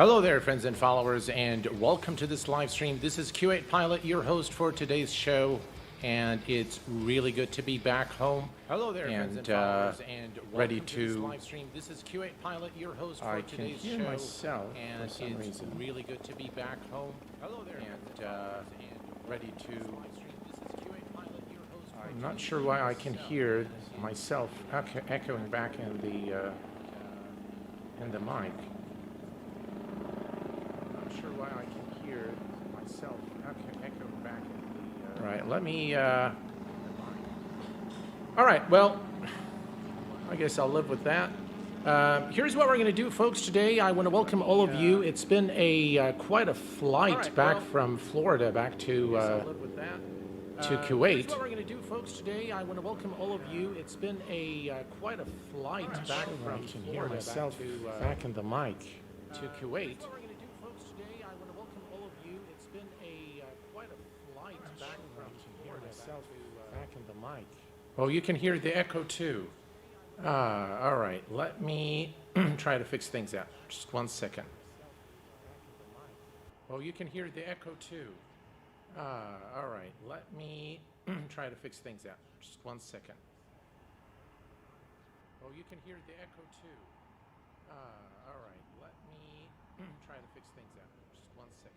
Hello there, friends and followers, and welcome to this live stream. This is Q8Pilot, your host for today's show, and it's really good to be back home. Hello there, friends and followers, and ready to this live stream. This is Q8Pilot, your host for today's show, myself and for some it's reason. really good to be back home. Hello there, and ready to. I'm not sure why I can hear myself echoing back in the mic. Sure why I can hear myself echoing back in the right, let me all right, well, I guess I'll live with that. Here's what we're going to do, folks. Today I want to welcome all of you. It's been a quite a flight back from Florida back to Kuwait. Here's what we're going to do, folks. Today I want to welcome all of you. It's been a quite a flight back from Florida back in the mic to Kuwait. Back in the mic. Oh, you can hear the echo too. All right. Let me try to fix things out. Just 1 second. Oh, you can hear the echo too. All right. Let me try to fix things out. Just 1 second. Oh, you can hear the echo too. All right. Let me try to fix things out. Just 1 second.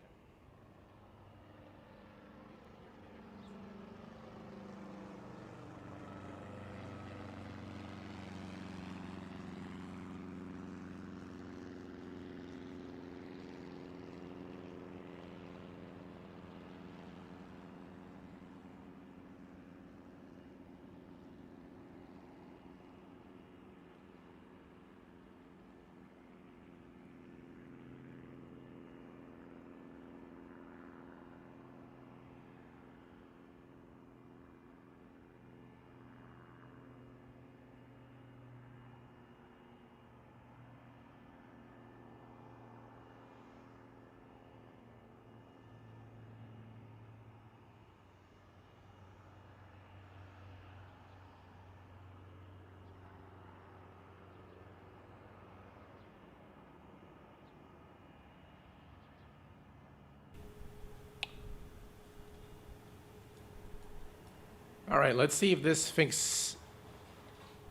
All right, let's see if this fix.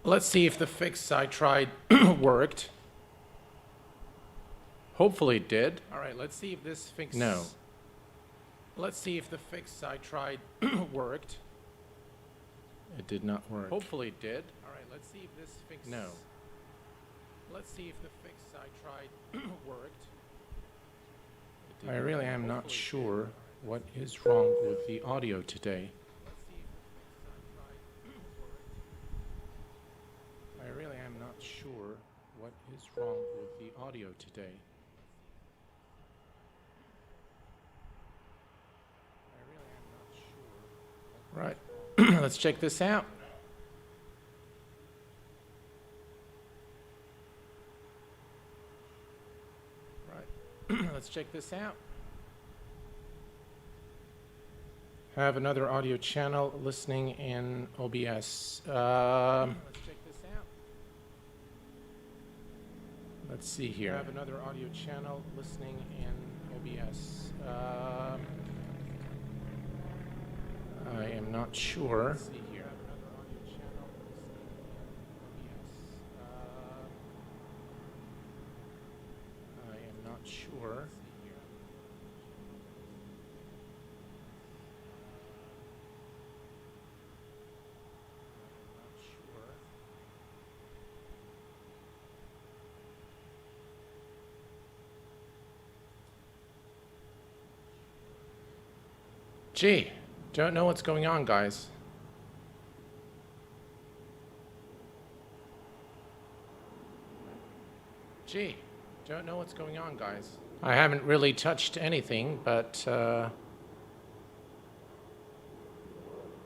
Let's see if the fix I tried worked. Hopefully it did. All right, let's see if this fix. No. Let's see if the fix I tried worked. It did not work. Hopefully it did. All right, let's see if this fix. No. Let's see if the fix I tried worked. I really am not sure what is wrong with the audio today. I really am not sure what is wrong with the audio today. I really am not sure. Right. Let's check this out. Right. Let's check this out. Have another audio channel listening in OBS. Let's check this out. Let's see here. Have another audio channel listening in OBS. I am not sure. Let's see here. Have another audio channel listening in OBS. I am not sure. Gee, don't know what's going on, guys. Gee, don't know what's going on, guys. I haven't really touched anything, but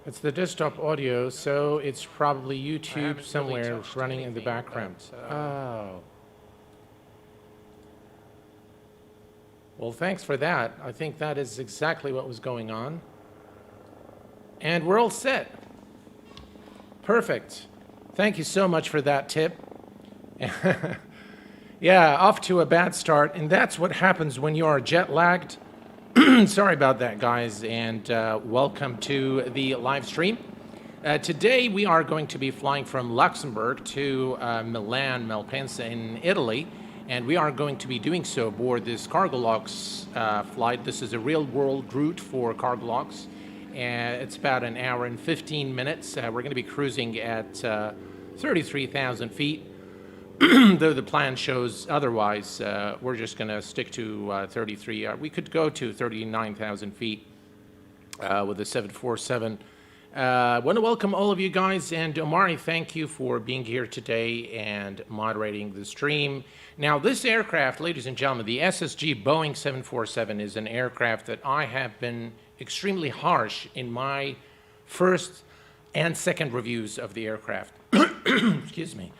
it's the desktop audio, so it's probably YouTube somewhere really running in the background. Oh. Well, thanks for that. I think that is exactly what was going on. And we're all set. Perfect. Thank you so much for that tip. Yeah, off to a bad start, and that's what happens when you are jet lagged. Sorry about that, guys, and welcome to the live stream. Today we are going to be flying from Luxembourg to Milan, Malpensa in Italy, and we are going to be doing so aboard this Cargolox flight. This is a real-world route for Cargolox, and it's about an hour and 15 minutes. We're going to be cruising at 33,000 feet. Though the plan shows otherwise, we're just going to stick to 33. We could go to 39,000 feet with the 747. I want to welcome all of you guys, and Omari, thank you for being here today and moderating the stream. Now, this aircraft, ladies and gentlemen, the SSG Boeing 747 is an aircraft that I have been extremely harsh in my first and second reviews of the aircraft. Excuse me.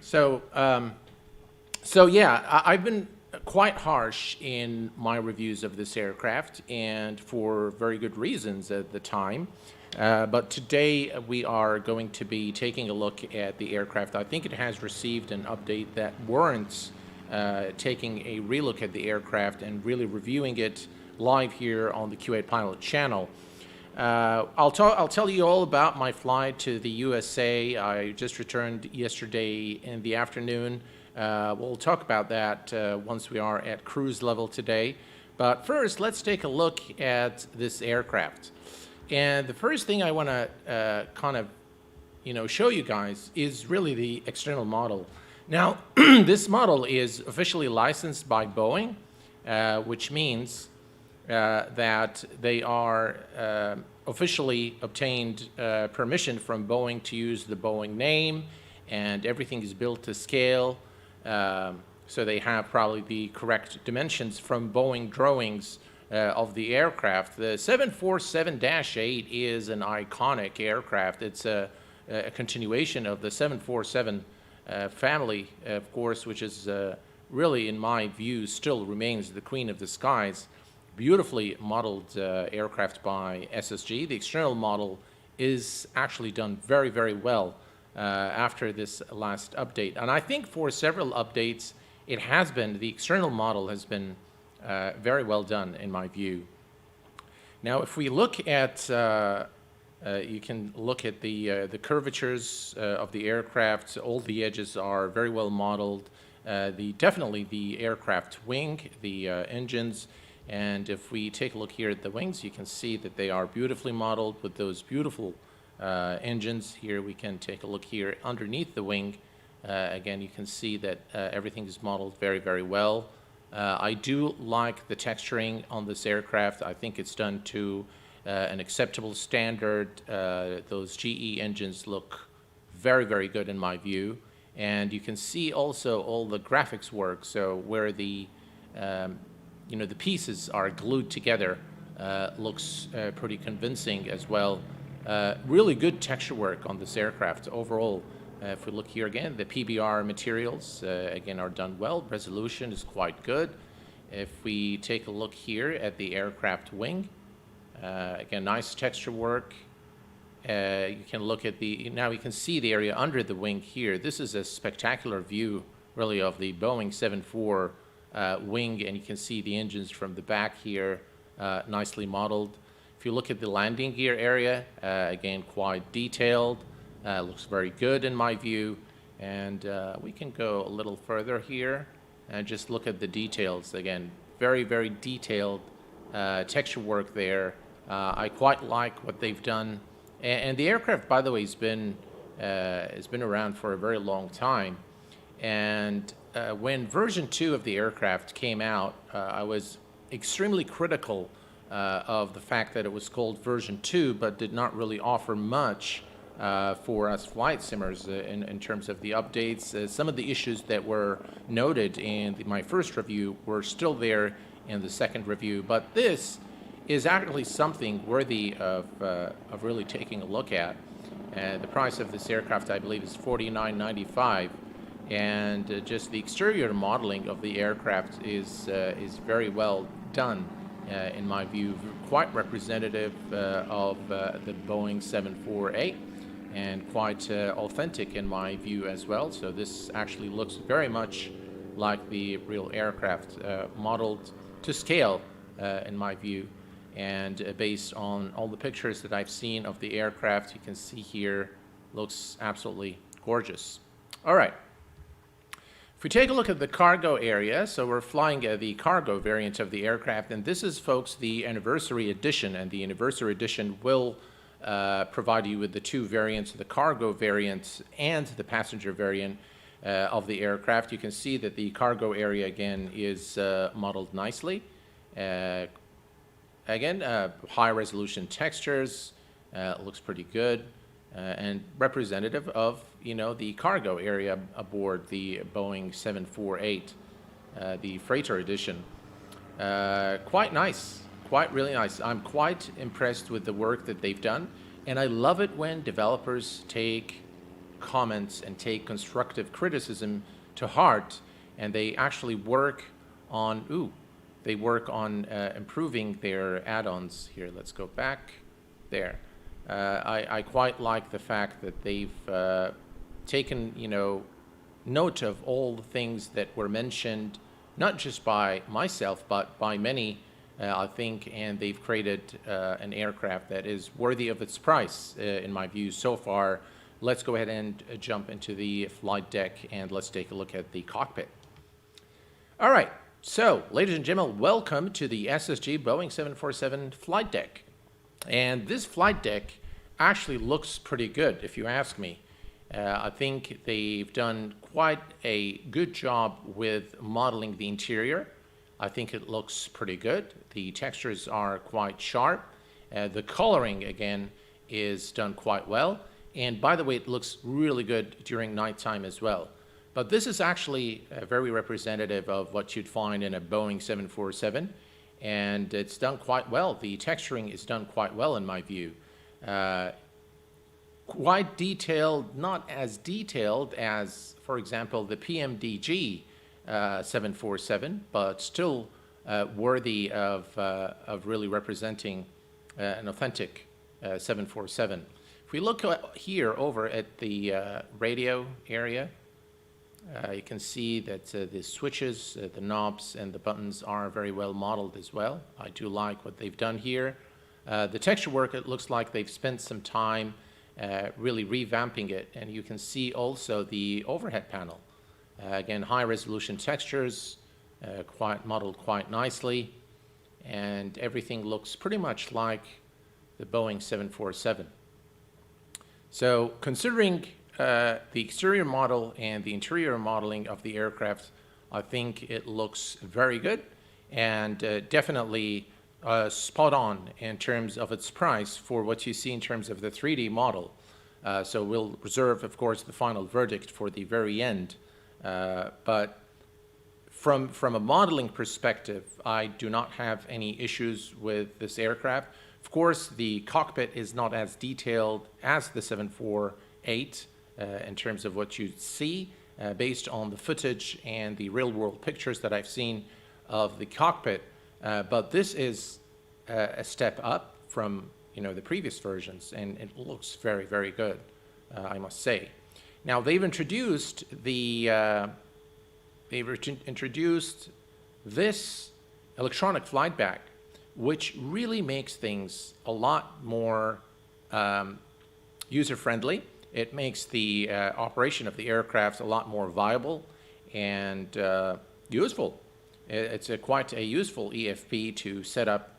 So yeah, I've been quite harsh in my reviews of this aircraft, and for very good reasons at the time. But today we are going to be taking a look at the aircraft. I think it has received an update that warrants taking a relook at the aircraft and really reviewing it live here on the Q8Pilot channel. I'll tell you all about my flight to the USA. I just returned yesterday in the afternoon. We'll talk about that once we are at cruise level today. But first, let's take a look at this aircraft. And the first thing I want to kind of, show you guys is really the external model. Now, this model is officially licensed by Boeing, which means that they are officially obtained permission from Boeing to use the Boeing name, and everything is built to scale. So they have probably the correct dimensions from Boeing drawings of the aircraft. The 747-8 is an iconic aircraft. It's a continuation of the 747 family, of course, which is really, in my view, still remains the queen of the skies. Beautifully modeled aircraft by SSG. The external model is actually done very, very well after this last update. And I think for several updates, the external model has been very well done in my view. Now, if we look at, you can look at the curvatures of the aircraft. All the edges are very well modeled. Definitely the aircraft wing, the engines. And if we take a look here at the wings, you can see that they are beautifully modeled with those beautiful engines. Here we can take a look here underneath the wing. Again, you can see that everything is modeled very, very well. I do like the texturing on this aircraft. I think it's done to an acceptable standard. Those GE engines look very, very good in my view. And you can see also all the graphics work. So where the the pieces are glued together, looks pretty convincing as well. Really good texture work on this aircraft overall. If we look here again, the PBR materials again are done well. Resolution is quite good. If we take a look here at the aircraft wing, again, nice texture work. You can look at now you can see the area under the wing here. This is a spectacular view really of the Boeing 747 wing, and you can see the engines from the back here, nicely modeled. If you look at the landing gear area, again, quite detailed, looks very good in my view. And we can go a little further here and just look at the details. Again, very, very detailed texture work there. I quite like what they've done. And the aircraft, by the way, has been around for a very long time. And when version 2 of the aircraft came out, I was extremely critical of the fact that it was called version 2, but did not really offer much for us flight simmers in terms of the updates. Some of the issues that were noted in my first review were still there in the second review, but this is actually something worthy of really taking a look at. The price of this aircraft, I believe, is $49.95. And just the exterior modeling of the aircraft is very well done, in my view, quite representative of the Boeing 748. and quite authentic in my view as well. So this actually looks very much like the real aircraft, modeled to scale in my view. And based on all the pictures that I've seen of the aircraft, you can see here, looks absolutely gorgeous. All right. If we take a look at the cargo area, so we're flying the cargo variant of the aircraft, and this is, folks, the anniversary edition, and the anniversary edition will provide you with the two variants, the cargo variant and the passenger variant of the aircraft. You can see that the cargo area, again, is modeled nicely. Again, high-resolution textures, looks pretty good. And representative of, you know, the cargo area aboard the Boeing 748, the freighter edition. Quite nice, quite really nice. I'm quite impressed with the work that they've done, and I love it when developers take comments and take constructive criticism to heart, and they actually work on, improving their add-ons. Here, let's go back there. I quite like the fact that they've taken, you know, note of all the things that were mentioned, not just by myself, but by many, I think, and they've created an aircraft that is worthy of its price, in my view, so far. Let's go ahead and jump into the flight deck, and let's take a look at the cockpit. All right, so, ladies and gentlemen, welcome to the SSG Boeing 747 flight deck. And this flight deck actually looks pretty good, if you ask me. I think they've done quite a good job with modeling the interior. I think it looks pretty good. The textures are quite sharp. The coloring, again, is done quite well. And by the way, it looks really good during nighttime as well. But this is actually very representative of what you'd find in a Boeing 747. And it's done quite well. The texturing is done quite well in my view. Quite detailed, not as detailed as, for example, the PMDG 747, but still worthy of really representing an authentic 747. If we look here over at the radio area, you can see that the switches, the knobs, and the buttons are very well modeled as well. I do like what they've done here. The texture work, it looks like they've spent some time really revamping it, and you can see also the overhead panel. Again, high-resolution textures, quite modeled quite nicely, and everything looks pretty much like the Boeing 747. So, considering the exterior model and the interior modeling of the aircraft, I think it looks very good and definitely spot on in terms of its price for what you see in terms of the 3D model. So we'll reserve, of course, the final verdict for the very end. But from a modeling perspective, I do not have any issues with this aircraft. Of course, the cockpit is not as detailed as the 748 in terms of what you see based on the footage and the real-world pictures that I've seen of the cockpit. But this is a step up from the previous versions, and it looks very, very good, I must say. Now they've introduced this electronic flight bag, which really makes things a lot more user-friendly. It makes the operation of the aircraft a lot more viable and useful. It's quite a useful EFB to set up,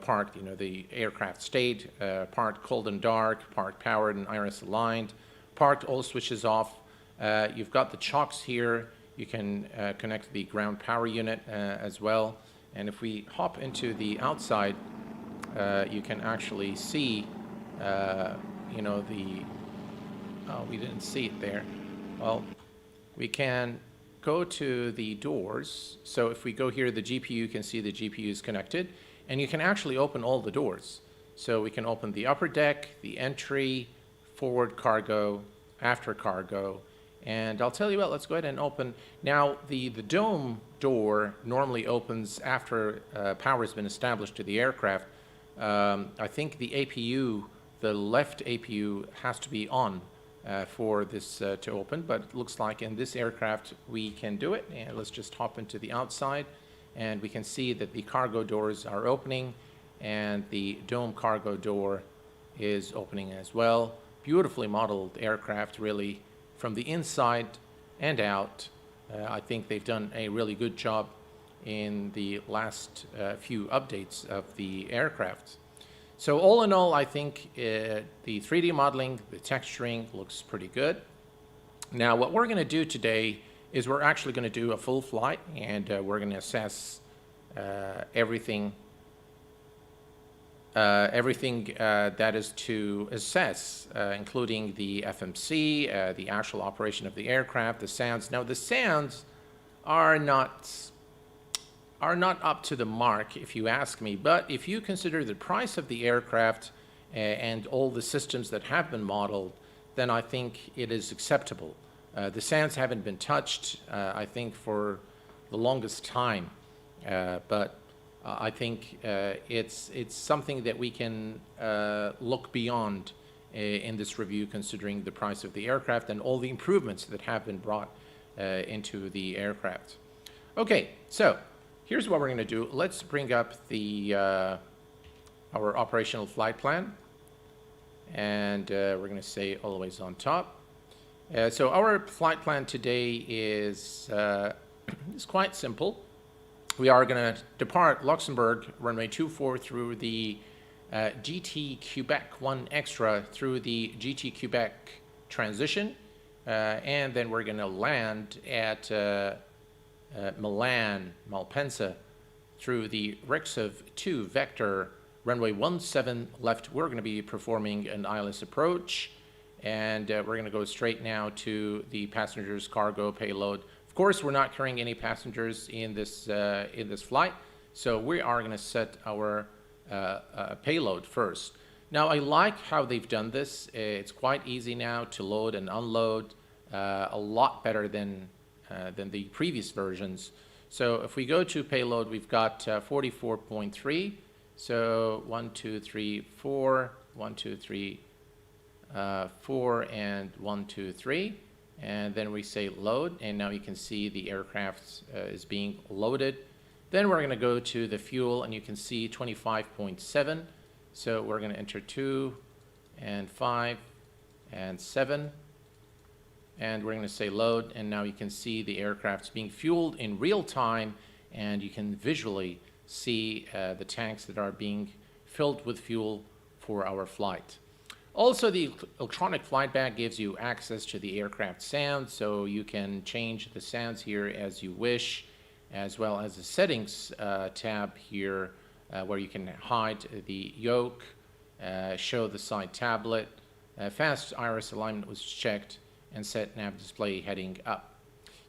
parked, the aircraft state, parked cold and dark, parked powered and iris aligned, parked all switches off. You've got the chocks here. You can connect the ground power unit as well. And if we hop into the outside, you can actually see, we didn't see it there. Well, we can go to the doors. So if we go here, the GPU, you can see the GPU is connected, and you can actually open all the doors. So we can open the upper deck, the entry, forward cargo, after cargo, and I'll tell you what, let's go ahead and open. Now, the dome door normally opens after power has been established to the aircraft. I think the APU the left APU has to be on for this to open, but it looks like in this aircraft we can do it. And let's just hop into the outside, and we can see that the cargo doors are opening and the dome cargo door is opening as well. Beautifully modeled aircraft, really, from the inside and out. I think they've done a really good job in the last few updates of the aircraft. So all in all, I think the 3D modeling, the texturing looks pretty good. Now what we're going to do today is we're actually going to do a full flight, and we're going to assess everything that is to assess, including the FMC, the actual operation of the aircraft, the sounds. Now the sounds are not up to the mark, if you ask me, but if you consider the price of the aircraft and all the systems that have been modeled, then I think it is acceptable. The sounds haven't been touched, I think, for the longest time, but I think it's something that we can look beyond in this review, considering the price of the aircraft and all the improvements that have been brought into the aircraft. Okay, so here's what we're going to do. Let's bring up the our operational flight plan, and we're going to say always on top. So our flight plan today is quite simple. We are going to depart Luxembourg runway 24 through the GT Quebec 1 extra through the GT Quebec transition, and then we're going to land at Milan, Malpensa, through the Rexov 2 vector runway 17 left. We're going to be performing an ILS approach, and we're going to go straight now to the passengers, cargo, payload. Of course, we're not carrying any passengers in this flight, so we are going to set our payload first. Now, I like how they've done this. It's quite easy now to load and unload, a lot better than the previous versions. So if we go to payload, we've got 44.3. So 1, 2, 3, 4, 1, 2, 3, 4, and 1, 2, 3. And then we say load, and now you can see the aircraft is being loaded. Then we're going to go to the fuel, and you can see 25.7. So we're going to enter 2 and 5 and 7. And we're going to say load, and now you can see the aircraft's being fueled in real time, and you can visually see the tanks that are being filled with fuel for our flight. Also, the electronic flight bag gives you access to the aircraft sound, so you can change the sounds here as you wish, as well as the settings tab here where you can hide the yoke, show the side tablet, fast iris alignment was checked, and set nav display heading up.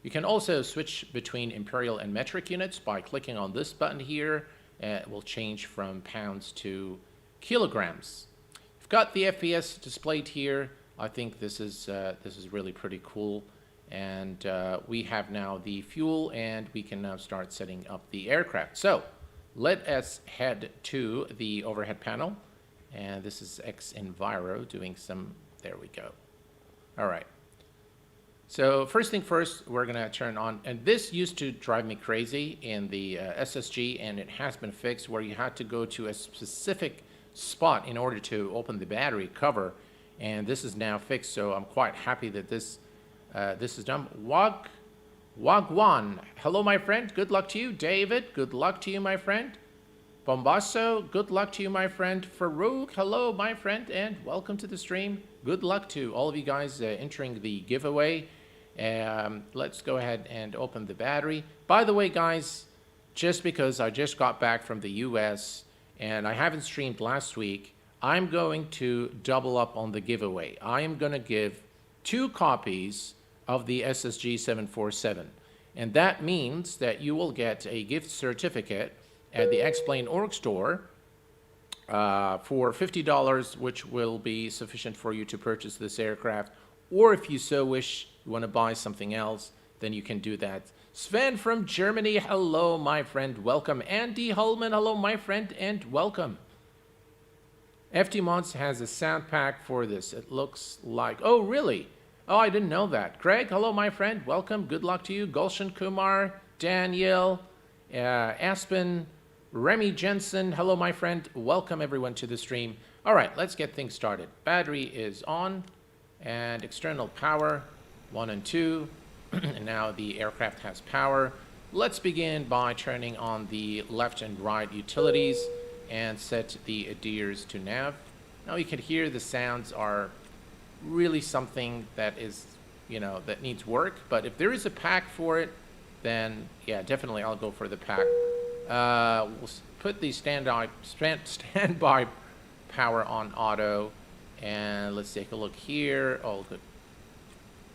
You can also switch between imperial and metric units by clicking on this button here. It will change from pounds to kilograms. You've got the FPS displayed here. I think this is really pretty cool. And we have now the fuel, and we can now start setting up the aircraft. So let us head to the overhead panel. And this is X-Enviro doing some, there we go. All right. So first thing first, we're going to turn on, and this used to drive me crazy in the SSG, and it has been fixed where you had to go to a specific spot in order to open the battery cover, and this is now fixed, so I'm quite happy that this is done. Wagwan, hello my friend, good luck to you. David, good luck to you my friend. Bombasso, good luck to you my friend. Farouk, hello my friend, and welcome to the stream. Good luck to all of you guys entering the giveaway. Let's go ahead and open the battery. By the way, guys, just because I just got back from the US and I haven't streamed last week, I'm going to double up on the giveaway. I am going to give 2 copies of the SSG 747. And that means that you will get a gift certificate at the X-Plane Org store for $50, which will be sufficient for you to purchase this aircraft. Or if you so wish, you want to buy something else, then you can do that. Sven from Germany, hello, my friend, welcome. Andy Holman, hello, my friend, and welcome. FT Mods has a sound pack for this. It looks like... Oh, really? Oh, I didn't know that. Greg, hello, my friend. Welcome. Good luck to you. Gulshan Kumar, Daniel, Aspen, Remy Jensen. Hello, my friend. Welcome, everyone, to the stream. All right, let's get things started. Battery is on, and external power, 1 and 2. And now the aircraft has power. Let's begin by turning on the left and right utilities and set the adheres to nav. Now you can hear the sounds are really something that is, that needs work. But if there is a pack for it, then yeah, definitely I'll go for the pack. We'll put the standby power on auto, and let's take a look here.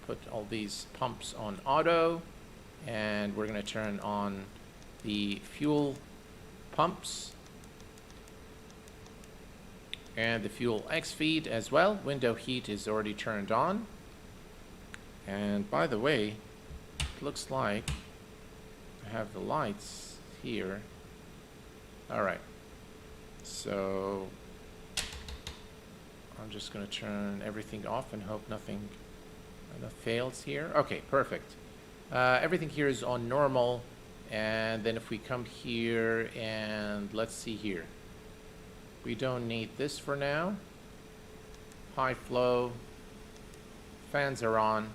Put all these pumps on auto, and we're going to turn on the fuel pumps and the fuel X feed as well. Window heat is already turned on. And by the way, it looks like I have the lights here. All right, so I'm just going to turn everything off and hope nothing fails here. Okay, perfect. Everything here is on normal. And then if we come here and let's see here. We don't need this for now. High flow. Fans are on.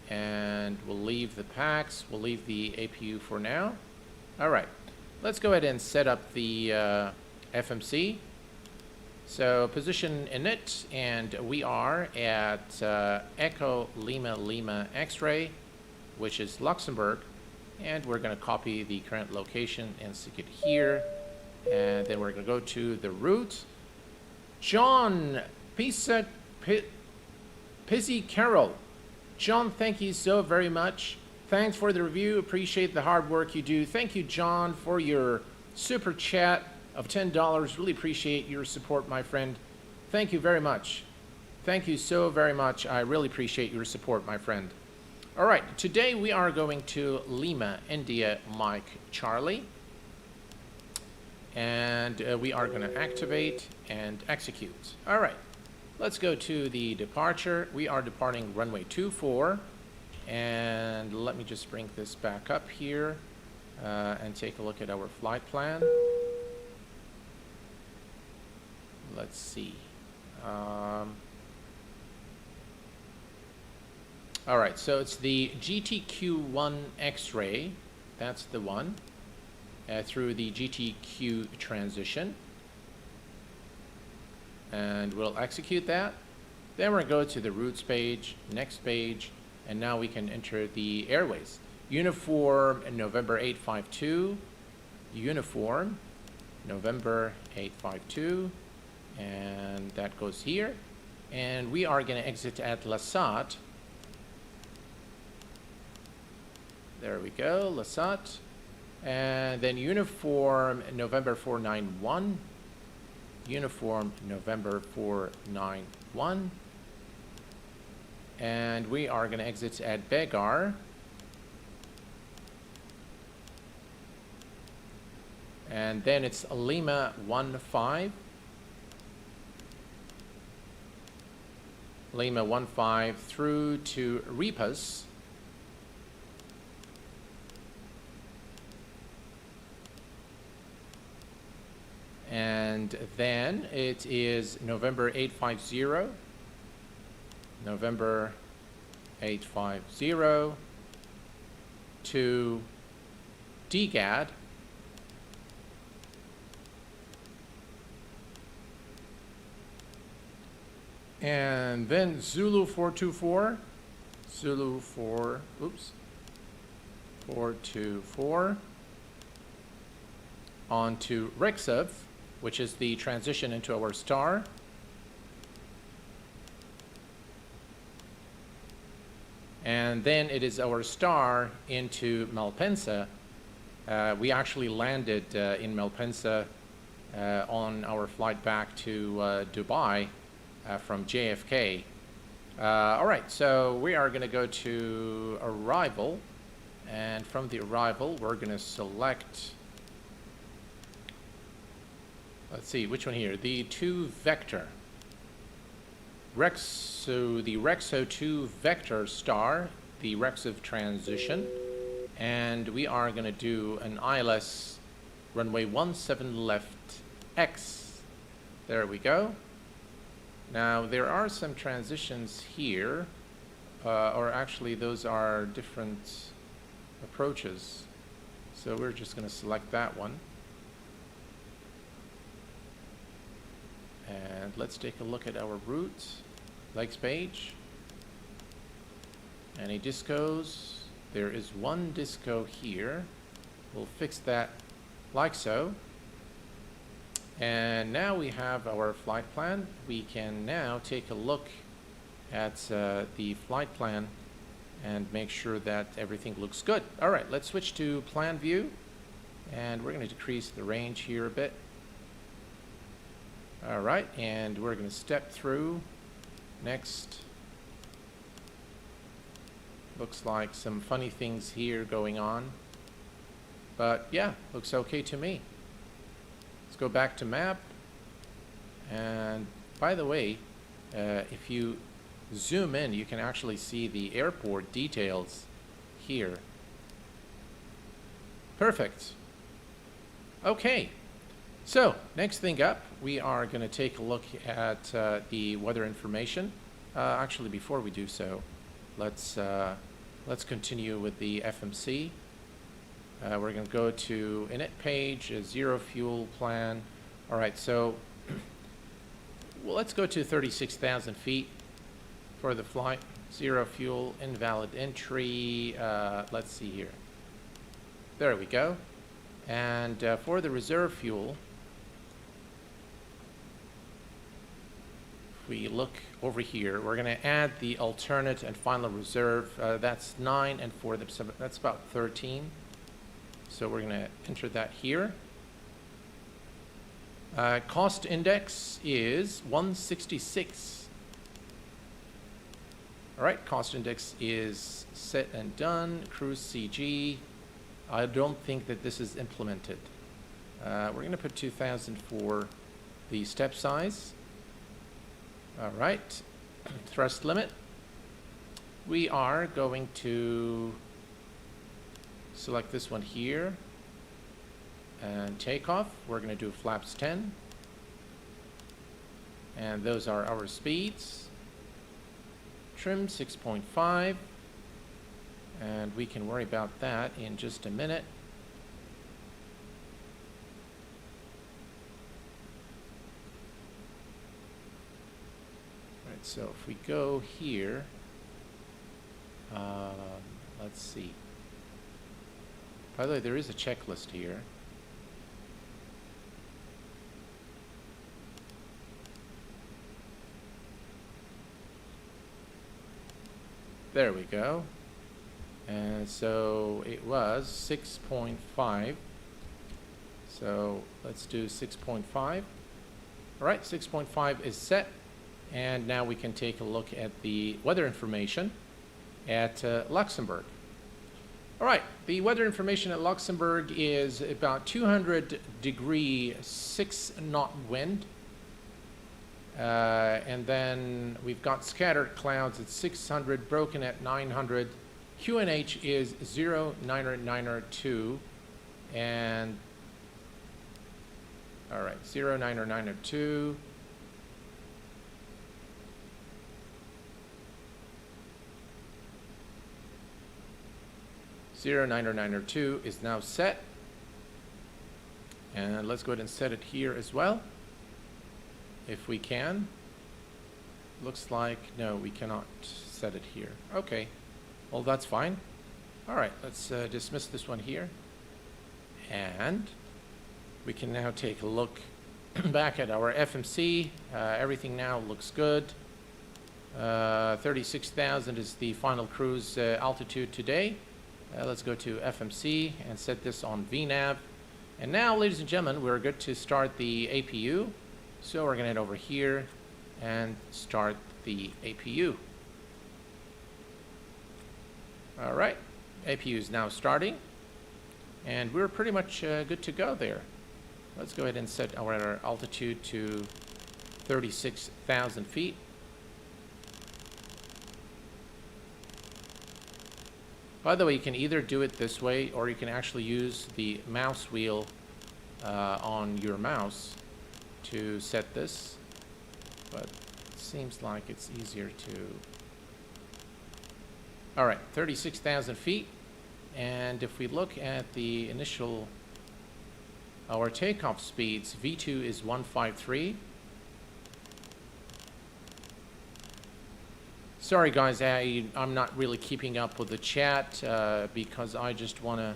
And we'll leave the packs. We'll leave the APU for now. All right. Let's go ahead and set up the FMC. So position init, and we are at Echo Lima Lima X-ray, which is Luxembourg, and we're going to copy the current location and stick it here, and then we're going to go to the route. John Pizzy Carroll. John, thank you so very much. Thanks for the review. Appreciate the hard work you do. Thank you, John, for your super chat of $10. Really appreciate your support, my friend. Thank you very much. Thank you so very much. I really appreciate your support, my friend. All right, today we are going to Lima, India, Mike, Charlie. And we are going to activate and execute. All right, let's go to the departure. We are departing runway 24. And let me just bring this back up here and take a look at our flight plan. Let's see. All right, so it's the GTQ1 X-ray. That's the one. Through the GTQ transition. And we'll execute that. Then we're going to go to the routes page, next page, and now we can enter the airways. Uniform November 852. Uniform November 852. And that goes here. And we are going to exit at Lasat. There we go, Lasat. And then uniform November 491. Uniform November 491. And we are going to exit at Begar. And then it's Lima 15. Lima 15 through to Repas. And then it is November 850. November 850 to DGAD. And then Zulu 424, Zulu 424 on to Rexev, which is the transition into our star. And then it is our star into Malpensa. We actually landed in Malpensa on our flight back to Dubai from JFK. All right, so we are going to go to arrival. And from the arrival, we're going to select let's see, which one here? The 2 vector. So the Rexo 2 vector star, the Rexiv transition. And we are going to do an ILS runway 17 left X. There we go. Now there are some transitions here, or actually those are different approaches. So we're just going to select that one. And let's take a look at our route, legs page. Any discos? There is one disco here. We'll fix that like so. And now we have our flight plan. We can now take a look at the flight plan and make sure that everything looks good. All right, let's switch to plan view. And we're going to decrease the range here a bit. All right, and we're going to step through. Next. Looks like some funny things here going on. But yeah, looks okay to me. Let's go back to map. And by the way, if you zoom in, you can actually see the airport details here. Perfect. Okay. So next thing up, we are going to take a look at the weather information. Actually, before we do so, let's continue with the FMC. We're going to go to init page, zero fuel plan. All right, so well, let's go to 36,000 feet for the flight. Zero fuel, invalid entry. Let's see here. There we go. And for the reserve fuel, if we look over here, we're going to add the alternate and final reserve. That's 9, and for the that's about 13. So we're going to enter that here. Cost index is 166. All right, cost index is set and done. Cruise CG. I don't think that this is implemented. We're going to put 2,000 for the step size. All right, thrust limit. We are going to select this one here and takeoff. We're going to do flaps 10. And those are our speeds. Trim 6.5. And we can worry about that in just a minute. Right, so if we go here, let's see. By the way, there is a checklist here. There we go. And so it was 6.5. So let's do 6.5. All right, 6.5 is set. And now we can take a look at the weather information at Luxembourg. All right, the weather information at Luxembourg is about 200 degree 6 knot wind. And then we've got scattered clouds at 600, broken at 900. QNH is 09902. And all right, 09902. (09902) is now set, and let's go ahead and set it here as well, if we can. Looks like no, we cannot set it here. Okay, well that's fine. All right, let's dismiss this one here, and we can now take a look back at our FMC. Everything now looks good. 36,000 is the final cruise altitude today. Let's go to FMC and set this on VNAV. And now, ladies and gentlemen, we're good to start the APU. So we're going to head over here and start the APU. All right, APU is now starting. And we're pretty much good to go there. Let's go ahead and set our altitude to 36,000 feet. By the way, you can either do it this way, or you can actually use the mouse wheel on your mouse to set this, but it seems like it's easier to... All right, 36,000 feet, and if we look at the initial, our takeoff speeds, V2 is 153. Sorry guys, I'm not really keeping up with the chat because I just want to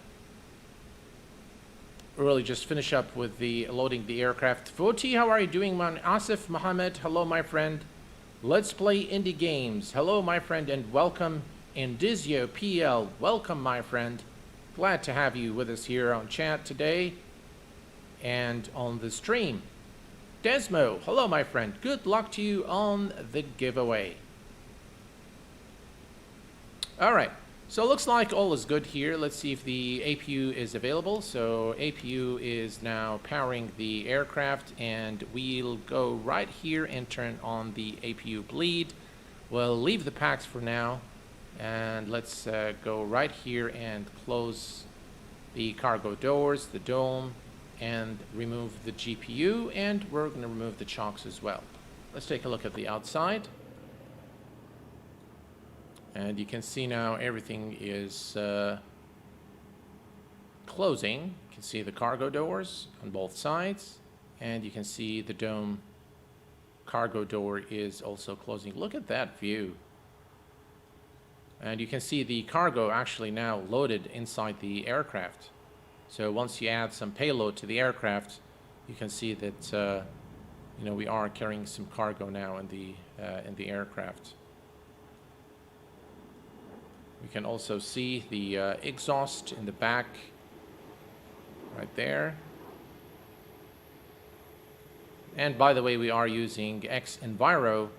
really just finish up with the loading the aircraft. Voti, how are you doing, man? Asif Mohammed, hello my friend. Let's play indie games. Hello my friend, and welcome. Indizio PL, welcome my friend. Glad to have you with us here on chat today and on the stream. Desmo, hello my friend. Good luck to you on the giveaway. All right, so it looks like all is good here. Let's see if the APU is available. So APU is now powering the aircraft, and we'll go right here and turn on the APU bleed. We'll leave the packs for now, and let's go right here and close the cargo doors, the dome, and remove the GPU, and we're going to remove the chocks as well. Let's take a look at the outside. And you can see now everything is closing. You can see the cargo doors on both sides, and you can see the dome cargo door is also closing. Look at that view. And you can see the cargo actually now loaded inside the aircraft. So once you add some payload to the aircraft, you can see that you know, we are carrying some cargo now in the aircraft. We can also see the exhaust in the back right there. And by the way, we are using X-Enviro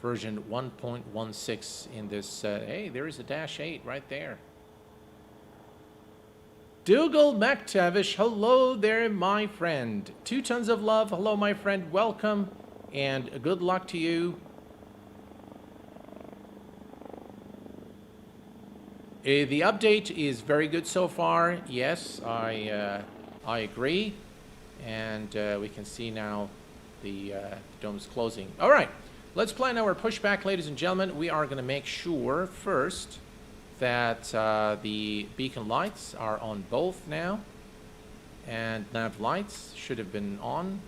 version 1.16 in this. Hey, there is a Dash 8 right there. Dougal McTavish, hello there, my friend. 2 tons of love, hello, my friend. Welcome, and good luck to you. The update is very good so far. Yes, I agree. And we can see now the dome's closing. All right, let's plan our pushback, ladies and gentlemen. We are going to make sure first that the beacon lights are on both now. And nav lights should have been on.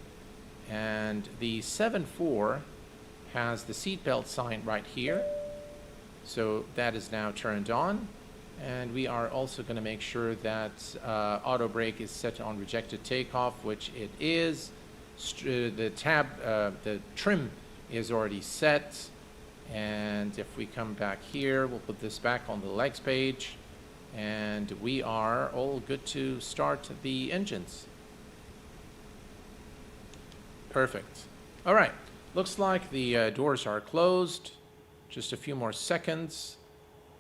And the 7.4 has the seatbelt sign right here. So that is now turned on. And we are also going to make sure that auto brake is set on rejected takeoff, which it is. The trim is already set. And if we come back here, we'll put this back on the legs page. And we are all good to start the engines. Perfect. All right. Looks like the doors are closed. Just a few more seconds.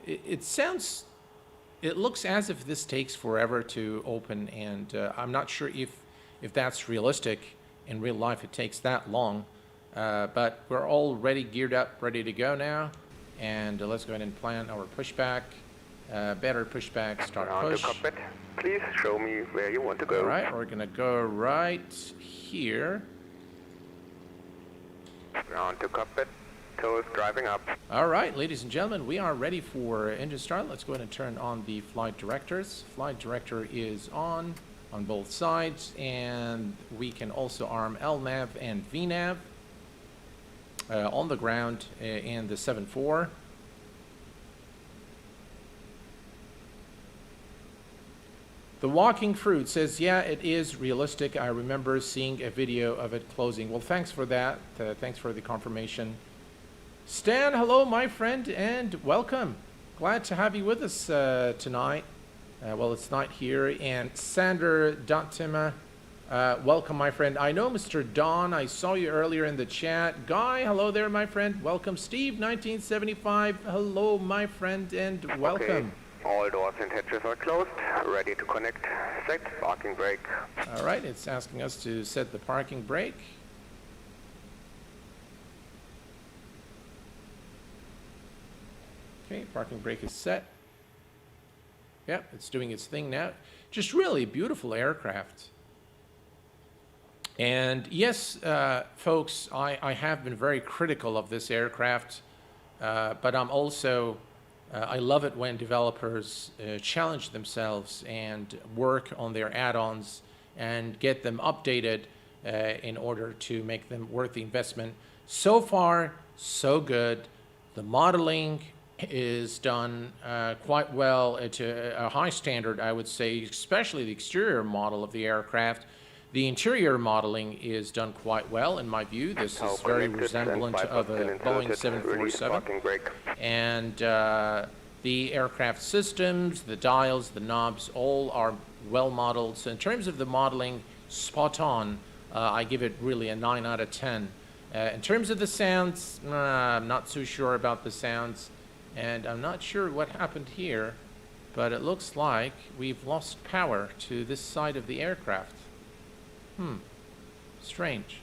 It looks as if this takes forever to open, and I'm not sure if that's realistic. In real life, it takes that long. But we're all ready, geared up, ready to go now. And let's go ahead and plan our pushback. Better pushback, start push. To cockpit. Please show me where you want to go. All right, we're going to go right here. Ground to cockpit. Toes driving up. All right, ladies and gentlemen, we are ready for engine start. Let's go ahead and turn on the flight directors. Flight director is on both sides, and we can also arm LNAV and VNAV on the ground in the 7.4. The Walking Fruit says, yeah, it is realistic. I remember seeing a video of it closing. Well, thanks for that. Thanks for the confirmation. Stan, hello, my friend, and welcome. Glad to have you with us tonight. Well, it's night here. And Sander Dantima, welcome, my friend. I know Mr. Don. I saw you earlier in the chat. Guy, hello there, my friend. Welcome. Steve, 1975. Hello, my friend, and welcome. Okay. All doors and hatches are closed. Ready to connect. Set parking brake. All right, it's asking us to set the parking brake. Okay, parking brake is set. Yep, it's doing its thing now. Just really beautiful aircraft. And yes, folks, I have been very critical of this aircraft, but I'm also, I love it when developers challenge themselves and work on their add-ons and get them updated in order to make them worth the investment. So far, so good. The modeling is done quite well to a high standard, I would say, especially the exterior model of the aircraft. The interior modeling is done quite well, in my view. This is very resemblant of a Boeing 747. And the aircraft systems, the dials, the knobs, all are well modeled. So in terms of the modeling, spot on. I give it really a 9 out of 10. In terms of the sounds, I'm not so sure about the sounds. And I'm not sure what happened here, but it looks like we've lost power to this side of the aircraft. Strange.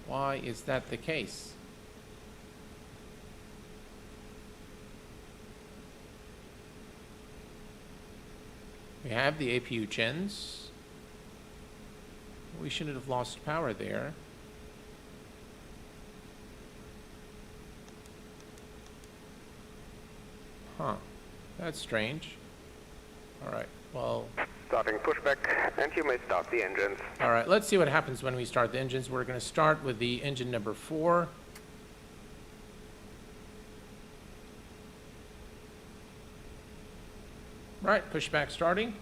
Why is that the case? We have the APU gens. We shouldn't have lost power there. Huh. That's strange. All right, well... Starting pushback, and you may start the engines. All right, let's see what happens when we start the engines. We're going to start with the engine number 4. Right, pushback starting.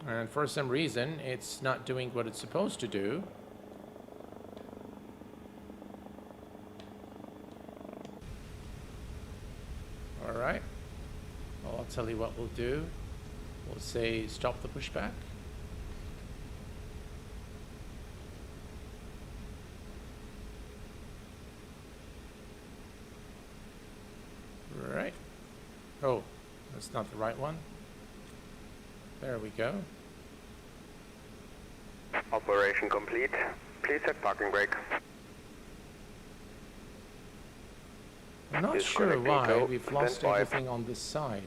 And for some reason, it's not doing what it's supposed to do. All right. Well, I'll tell you what we'll do. We'll say stop the pushback. Right. Oh, that's not the right one. There we go. Operation complete. Please set parking brake. I'm not sure why we've lost everything on this side.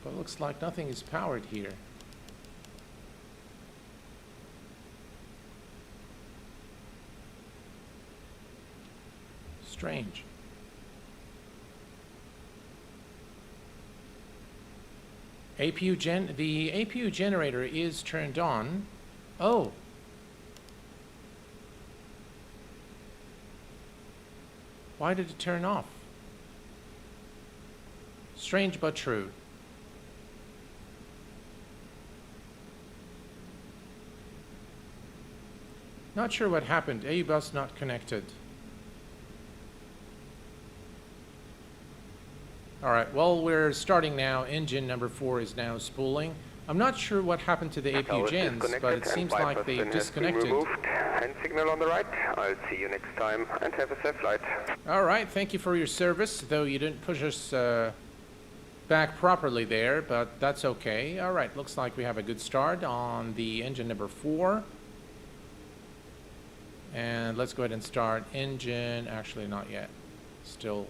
But it looks like nothing is powered here. Strange. The APU generator is turned on. Oh. Why did it turn off? Strange but true. Not sure what happened. A bus not connected. All right, well, we're starting now. Engine number 4 is now spooling. I'm not sure what happened to the APU gens, but it seems like they've disconnected. Hand signal on the right. I'll see you next time and have a safe flight. All right, thank you for your service, though you didn't push us back properly there, but that's okay. All right, looks like we have a good start on the engine number 4. And let's go ahead and start engine, actually not yet, still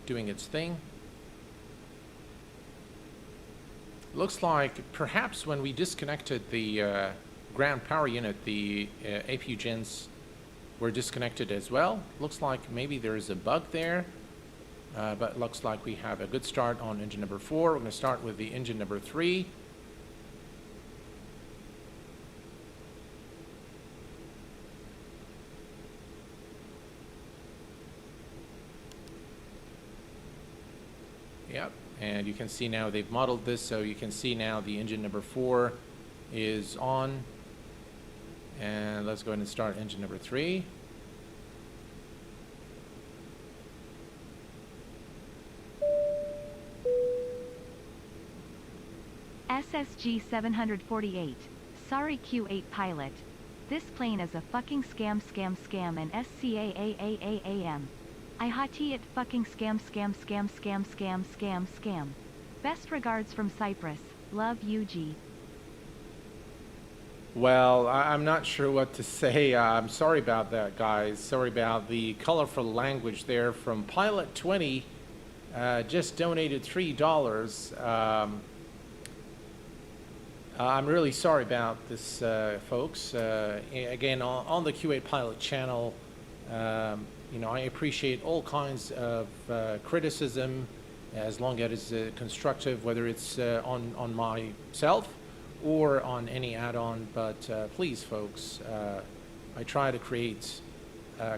doing its thing. Looks like perhaps when we disconnected the ground power unit, the APU gens were disconnected as well. Looks like maybe there is a bug there, but looks like we have a good start on engine number 4. We're going to start with the engine number 3. Yep, and you can see now they've modeled this, so you can see now the engine number 4 is on. And let's go ahead and start engine number 3. SSG 748. Sorry Q8 Pilot. This plane is a fucking scam and SCAAAAAM. I hati it fucking scam. Best regards from Cyprus. Love, UG. Well, I'm not sure what to say. I'm sorry about that, guys. Sorry about the colorful language there from Pilot 20. Just donated $3. I'm really sorry about this, folks. Again, on the Q8Pilot channel, you know, I appreciate all kinds of criticism, as long as it's constructive, whether it's on myself or on any add-on. But please, folks, I try to create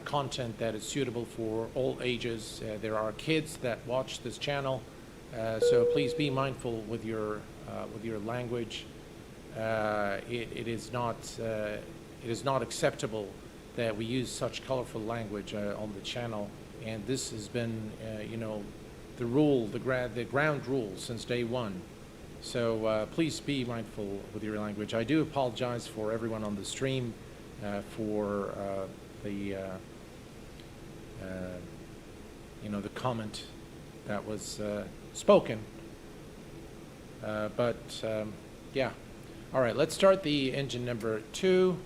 content that is suitable for all ages. There are kids that watch this channel, so please be mindful with your language. It is not acceptable that we use such colorful language on the channel, and this has been, you know, the rule, the ground rule since day one. So please be mindful with your language. I do apologize for everyone on the stream for the you know, the comment that was spoken. But yeah. All right, let's start the engine number 2.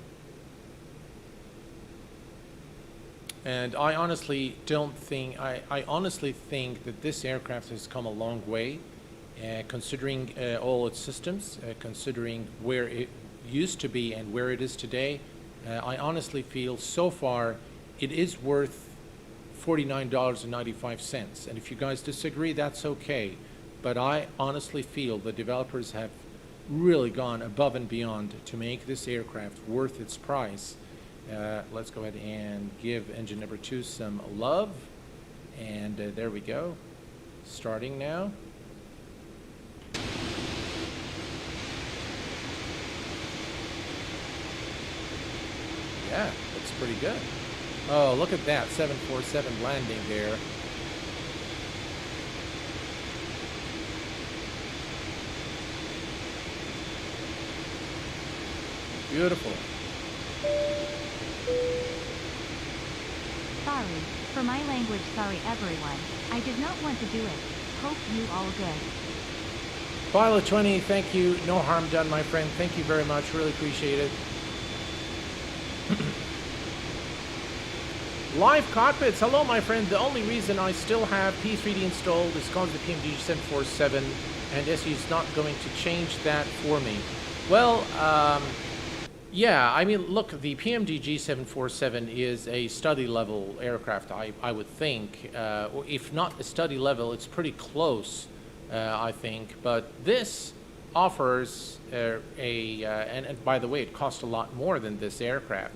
And I honestly don't think, I honestly think that this aircraft has come a long way, considering all its systems, considering where it used to be and where it is today. I honestly feel so far it is worth $49.95. And if you guys disagree, that's okay. But I honestly feel the developers have really gone above and beyond to make this aircraft worth its price. Let's go ahead and give engine number 2 some love. And there we go. Starting now. Yeah, looks pretty good. Oh, look at that 747 landing there. Beautiful. Sorry, for my language, sorry everyone. I did not want to do it. Hope you all good. Pilot 20, thank you. No harm done, my friend. Thank you very much. Really appreciate it. Live cockpits. Hello, my friend. The only reason I still have P3D installed is because the PMDG 747, and SU is not going to change that for me. Well, yeah, I mean, look, the PMDG 747 is a study level aircraft, I would think. If not a study level, it's pretty close, I think. But this offers and by the way, it costs a lot more than this aircraft.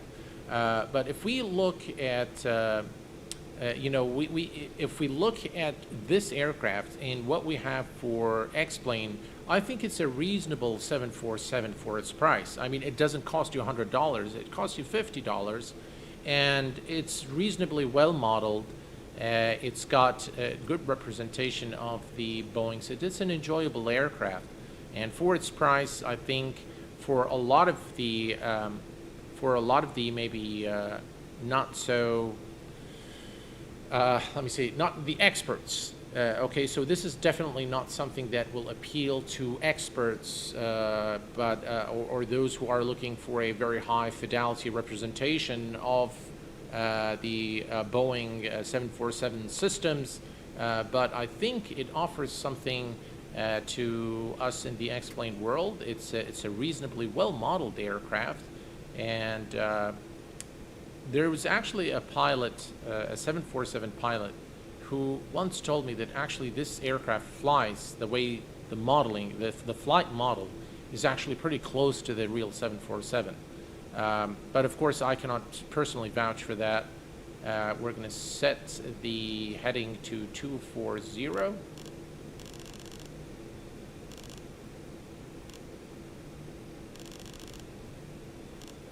But if we look at, you know, if we look at this aircraft and what we have for X-Plane, I think it's a reasonable 747 for its price. I mean, it doesn't cost you $100, it costs you $50, and it's reasonably well modeled. It's got a good representation of the Boeing, so it's an enjoyable aircraft. And for its price, I think for a lot of the maybe not so, let me see, not the experts. Okay, so this is definitely not something that will appeal to experts, or those who are looking for a very high fidelity representation of the Boeing 747 systems. But I think it offers something to us in the X-Plane world. It's a reasonably well-modeled aircraft, and there was actually a pilot, a 747 pilot, who once told me that actually this aircraft flies the way the modeling, the flight model is actually pretty close to the real 747. But of course I cannot personally vouch for that. We're going to set the heading to 240. All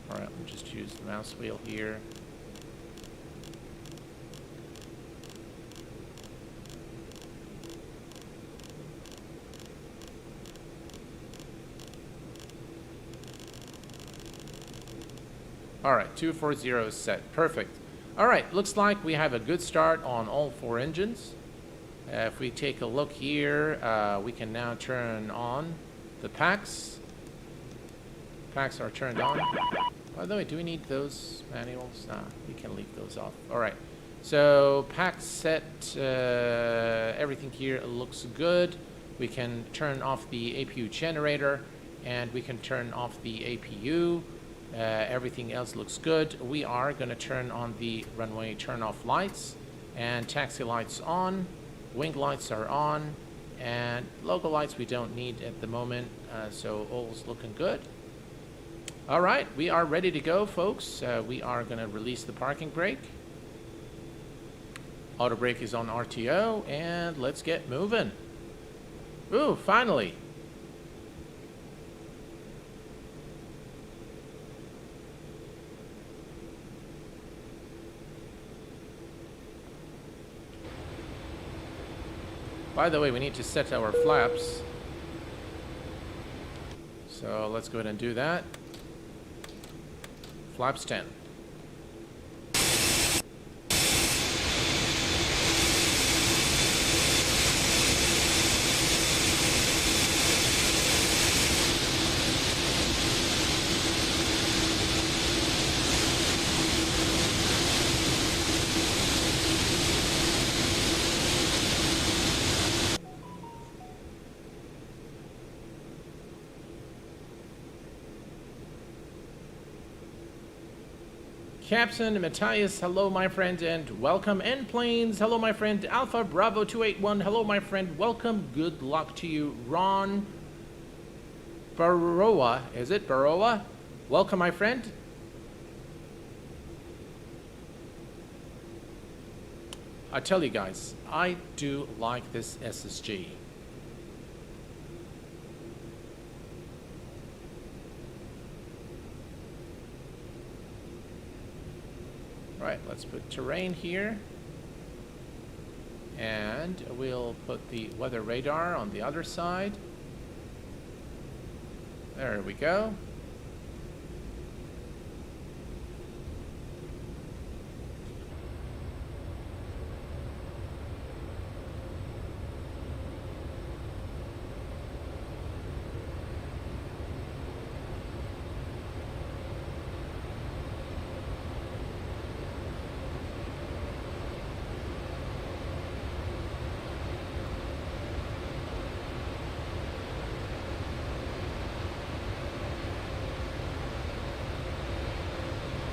right, let me just use the mouse wheel here. All right, 240 is set. Perfect. All right, looks like we have a good start on all 4 engines. If we take a look here, we can now turn on the packs. Packs are turned on. By the way, do we need those manuals? Nah, we can leave those off. All right. So pack set, everything here looks good. We can turn off the APU generator, and we can turn off the APU. Everything else looks good. We are going to turn on the runway turn-off lights, and taxi lights on. Wing lights are on, and logo lights we don't need at the moment, so all's looking good. All right, we are ready to go, folks. We are going to release the parking brake. Auto brake is on RTO, and let's get moving. Ooh, finally. By the way, we need to set our flaps. So let's go ahead and do that. Flaps 10. Captain Matthias, hello my friend, and welcome. And Planes, hello my friend. Alpha Bravo 281, hello my friend, welcome. Good luck to you. Ron Baroa, is it Baroa? Welcome my friend. I tell you guys, I do like this SSG. Right, let's put terrain here, and we'll put the weather radar on the other side. There we go.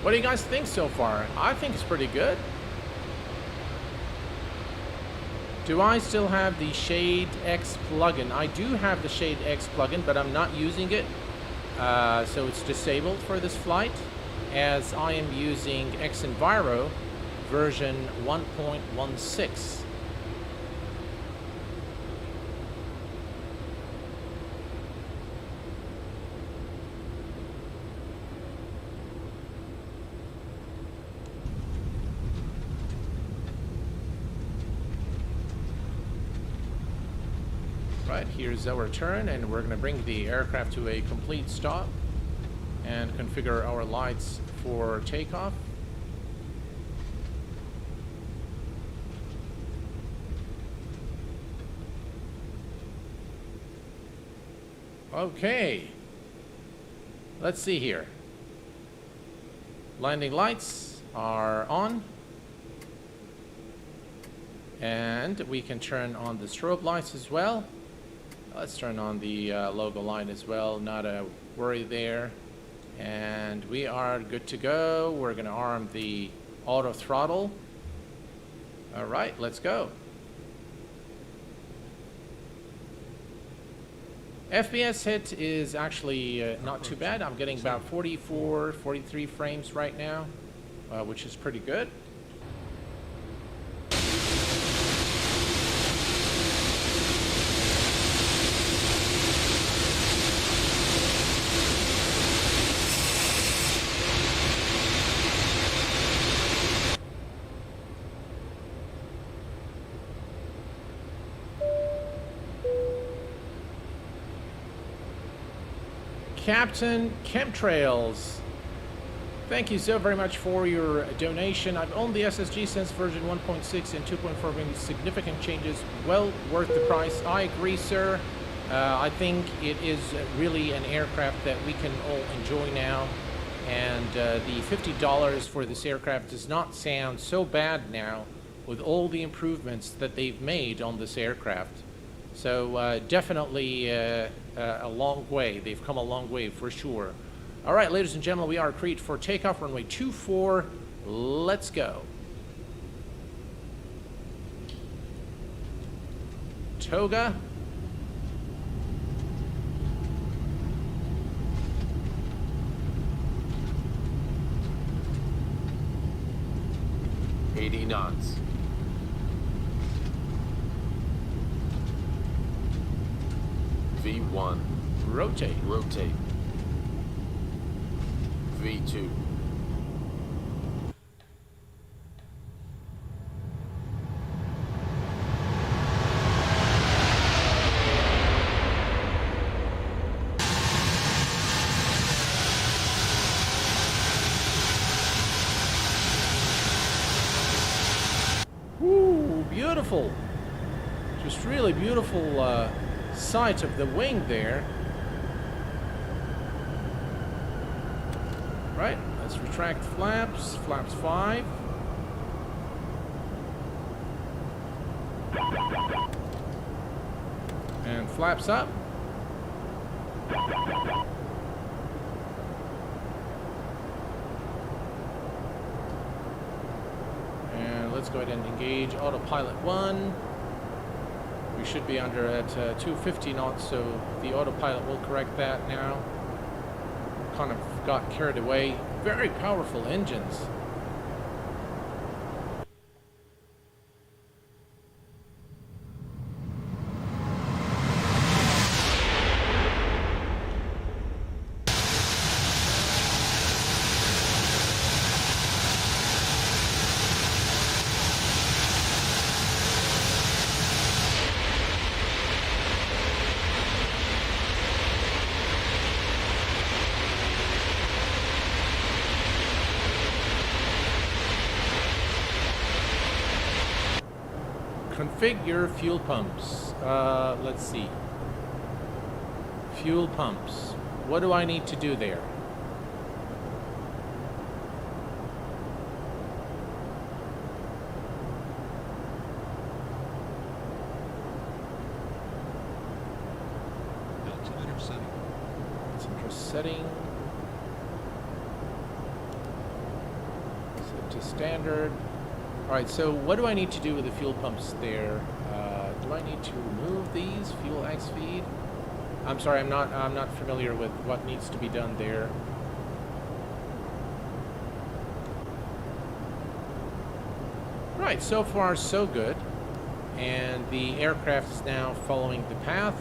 What do you guys think so far? I think it's pretty good. Do I still have the Shade X plugin? I do have the Shade X plugin, but I'm not using it. So it's disabled for this flight, as I am using Xenviro version 1.16. Right, here's our turn, and we're going to bring the aircraft to a complete stop and configure our lights for takeoff. Okay, let's see here. Landing lights are on, and we can turn on the strobe lights as well. Let's turn on the logo light as well, not a worry there. And we are good to go. We're going to arm the auto throttle. All right, let's go. FPS hit is actually not too bad. I'm getting about 44, 43 frames right now, which is pretty good. Captain Chemtrails, Thank you so very much for your donation. I've owned the SSG since version 1.6 and 2.4 brings significant changes. Well worth the price. I agree, sir. I think it is really an aircraft that we can all enjoy now. And the $50 for this aircraft does not sound so bad now with all the improvements that they've made on this aircraft. So definitely a long way. They've come a long way for sure. All right, ladies and gentlemen, we are Crete for takeoff, runway 24. Let's go. Toga. $80 knots. V1. Rotate. Rotate. V2. Woo, beautiful. Just really beautiful sight of the wing there. Right, let's retract flaps. Flaps 5. And flaps up. And let's go ahead and engage autopilot 1. We should be under at 250 knots, so the autopilot will correct that now. Kind of got carried away. Very powerful engines. Configure fuel pumps. Let's see. Fuel pumps. What do I need to do there? Altimeter setting. Altimeter setting. Set to standard. Alright, so what do I need to do with the fuel pumps there? Do I need to remove these? Fuel X feed? I'm sorry, I'm not familiar with what needs to be done there. Right, so far so good. And the aircraft is now following the path.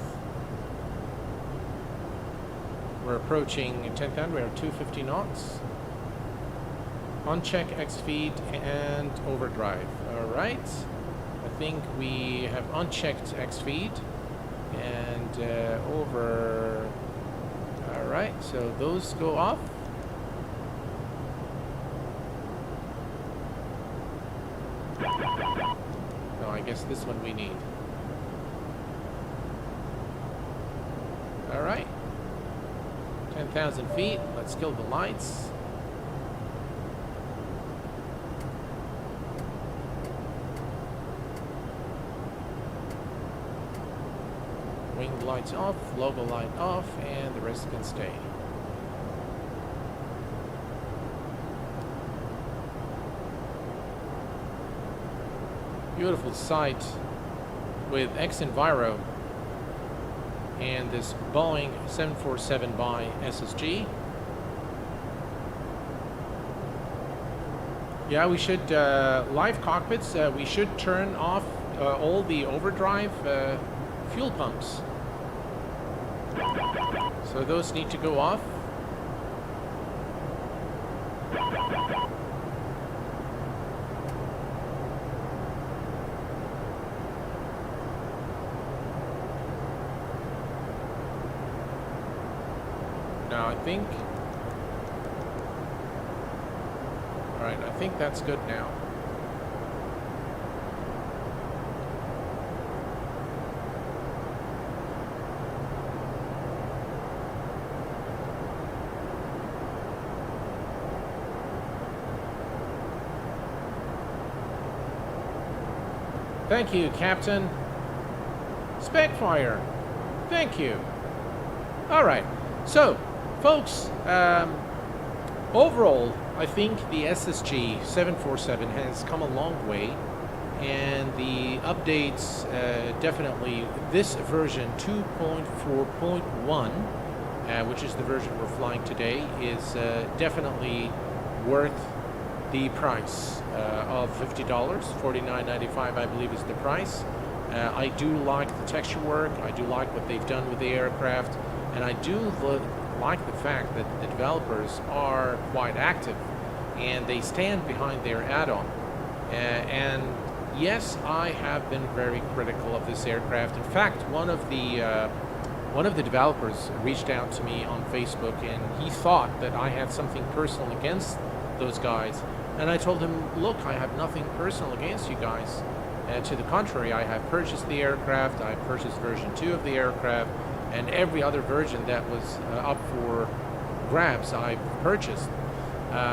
We're approaching 10,000, we're at 250 knots. Uncheck X feed and overdrive. Alright. I think we have unchecked X feed and over. Alright, so those go off. No, I guess this one we need. Alright. 10,000 feet. Let's kill the lights. Wing lights off, logo light off, and the rest can stay. Beautiful sight with X-Enviro and this Boeing 747 by SSG. Yeah, we should, live cockpits, we should turn off all the overdrive fuel pumps. So those need to go off. Now I think All right, I think that's good now. Thank you, Captain. Specfire. Thank you. All right. So, folks, overall, I think the SSG 747 has come a long way, and the updates definitely, this version 2.4.1, which is the version we're flying today, is definitely worth the price of $50. $49.95, I believe, is the price. I do like the texture work. I do like what they've done with the aircraft, and I do like the fact that the developers are quite active and they stand behind their add-on. And yes, I have been very critical of this aircraft. In fact, one of the developers reached out to me on Facebook, and he thought that I had something personal against those guys. And I told him, look, I have nothing personal against you guys. To the contrary, I have purchased the aircraft, I purchased version 2 of the aircraft, and every other version that was up for grabs I've purchased.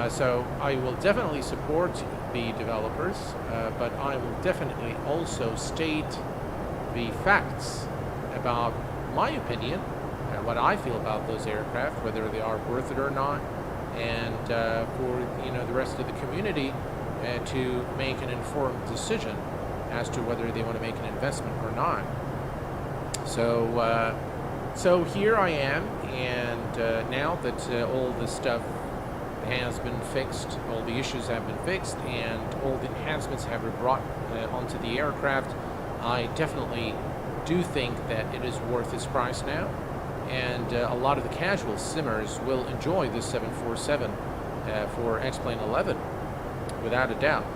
So I will definitely support the developers, but I will definitely also state the facts about my opinion, what I feel about those aircraft, whether they are worth it or not, and for the rest of the community to make an informed decision as to whether they want to make an investment or not. So so here I am, and now that all this stuff has been fixed, all the issues have been fixed, and all the enhancements have been brought onto the aircraft, I definitely do think that it is worth its price now. And a lot of the casual simmers will enjoy this 747 for X-Plane 11, without a doubt.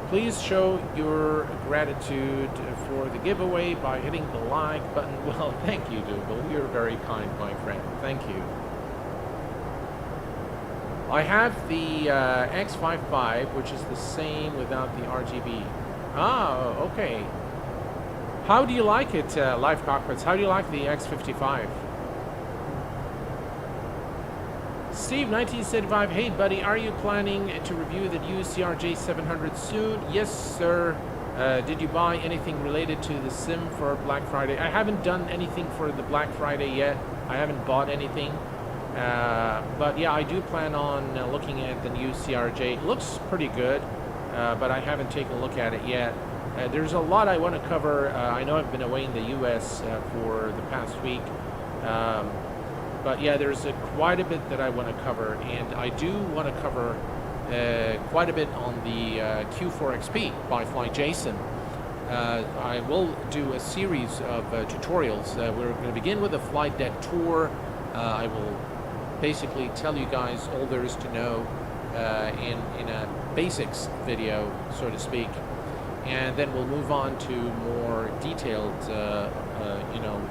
Please show your gratitude for the giveaway by hitting the like button. Well, thank you, Dougal. You're very kind, my friend. Thank you. I have the X55, which is the same without the RGB. Ah, okay. How do you like it, Live Cockpits? How do you like the X55? Steve, 1975, hey buddy, are you planning to review the new CRJ700 soon? Yes, sir. Did you buy anything related to the sim for Black Friday? I haven't done anything for the Black Friday yet. I haven't bought anything. But yeah, I do plan on looking at the new CRJ. It looks pretty good, but I haven't taken a look at it yet. There's a lot I want to cover. I know I've been away in the U.S. For the past week. But yeah, there's quite a bit that I want to cover, and I do want to cover quite a bit on the Q4XP by Fly Jason. I will do a series of tutorials. We're going to begin with a flight deck tour. I will basically tell you guys all there is to know in a basics video, so to speak, and then we'll move on to more detailed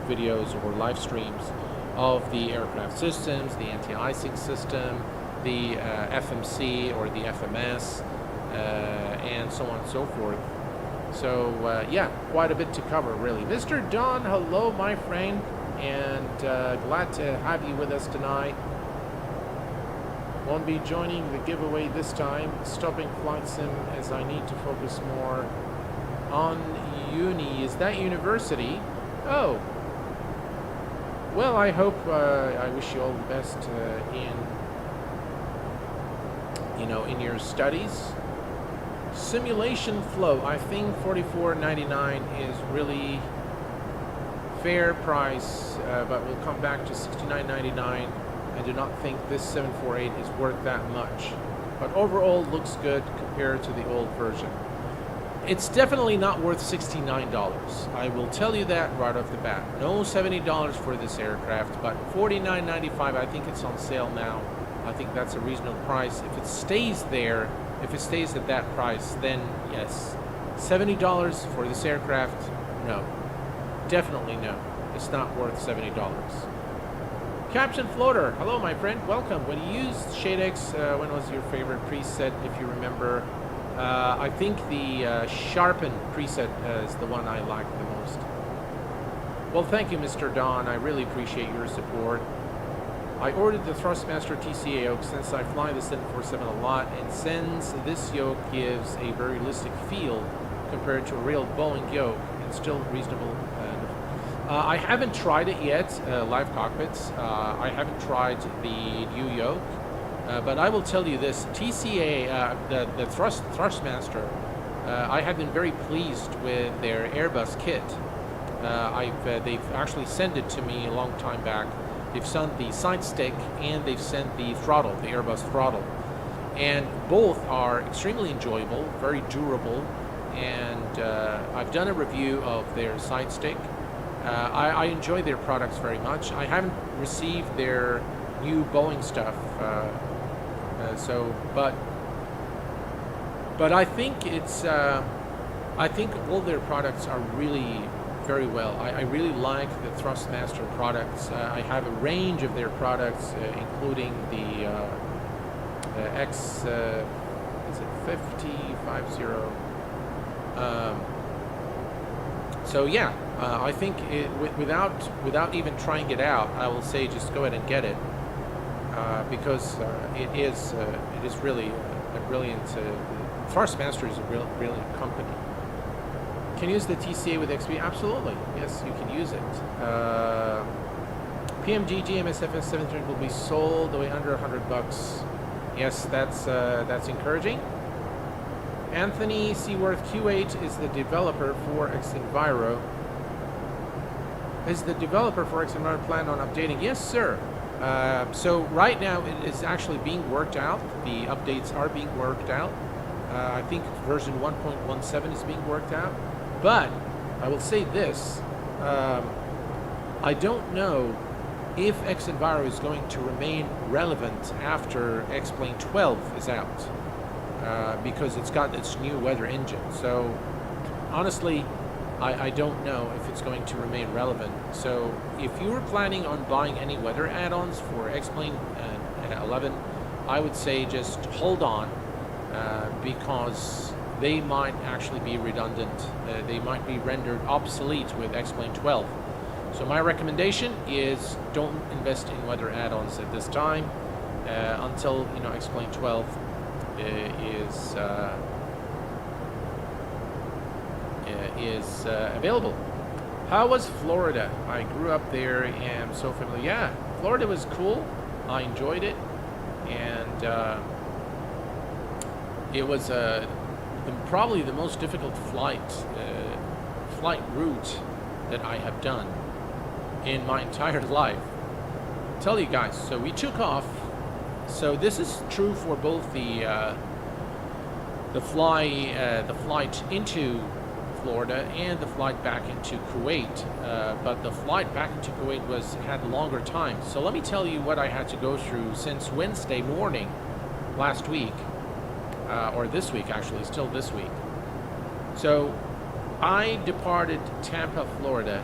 videos or live streams of the aircraft systems, the anti-icing system, the FMC or the FMS, and so on and so forth. So yeah, quite a bit to cover, really. Mr. Don, hello, my friend, and glad to have you with us tonight. Won't be joining the giveaway this time, stopping flight sim as I need to focus more on uni. Is that university? Oh. Well, I hope, I wish you all the best in your studies. Simulation flow, I think $44.99 is really fair price, but we'll come back to $69.99. I do not think this 748 is worth that much, but overall looks good compared to the old version. It's definitely not worth $69. I will tell you that right off the bat. No $70 for this aircraft, but $49.95, I think it's on sale now. I think that's a reasonable price. If it stays there, if it stays at that price, then yes. $70 for this aircraft? No. Definitely no. It's not worth $70. Captain Floater, hello my friend, welcome. When you used Shadex, when was your favorite preset, if you remember? I think the Sharpen preset is the one I like the most. Well, thank you, Mr. Don. I really appreciate your support. I ordered the Thrustmaster TCA yoke since I fly the 747 a lot, and since this yoke gives a very realistic feel compared to a real Boeing yoke, and still reasonable. I haven't tried it yet, live cockpits. I haven't tried the new yoke, but I will tell you this: TCA, the Thrustmaster, I have been very pleased with their Airbus kit. They've actually sent it to me a long time back. They've sent the side stick and they've sent the throttle, the Airbus throttle. And both are extremely enjoyable, very durable, and I've done a review of their side stick. I enjoy their products very much. I haven't received their new Boeing stuff, but I think it's, I think all their products are really very well. I really like the Thrustmaster products. I have a range of their products, including the X, is it 50? So yeah, I think without even trying it out, I will say just go ahead and get it, because it is really a brilliant. Thrustmaster is a brilliant company. Can you use the TCA with XP? Absolutely. Yes, you can use it. PMG GMSFS 700 will be sold away under $100. Yes, that's encouraging. Anthony Seaworth, Q8 is the developer for Xenviro. Is the developer for Xenviro plan on updating? Yes, sir. So right now it is actually being worked out. The updates are being worked out. I think version 1.17 is being worked out. But I will say this, I don't know if Xenviro is going to remain relevant after X-Plane 12 is out, because it's got its new weather engine. So honestly, I don't know if it's going to remain relevant. So if you were planning on buying any weather add-ons for X-Plane 11, I would say just hold on, because they might actually be redundant. They might be rendered obsolete with X-Plane 12. So my recommendation is don't invest in weather add-ons at this time until X-Plane 12 is available. How was Florida? I grew up there and am so familiar. Yeah, Florida was cool. I enjoyed it, and it was probably the most difficult flight route that I have done in my entire life. I'll tell you guys, so we took off. So this is true for both the flight into Florida and the flight back into Kuwait, but the flight back into Kuwait had longer time. So let me tell you what I had to go through since Wednesday morning last week. Or this week, actually, still this week. So I departed Tampa, Florida.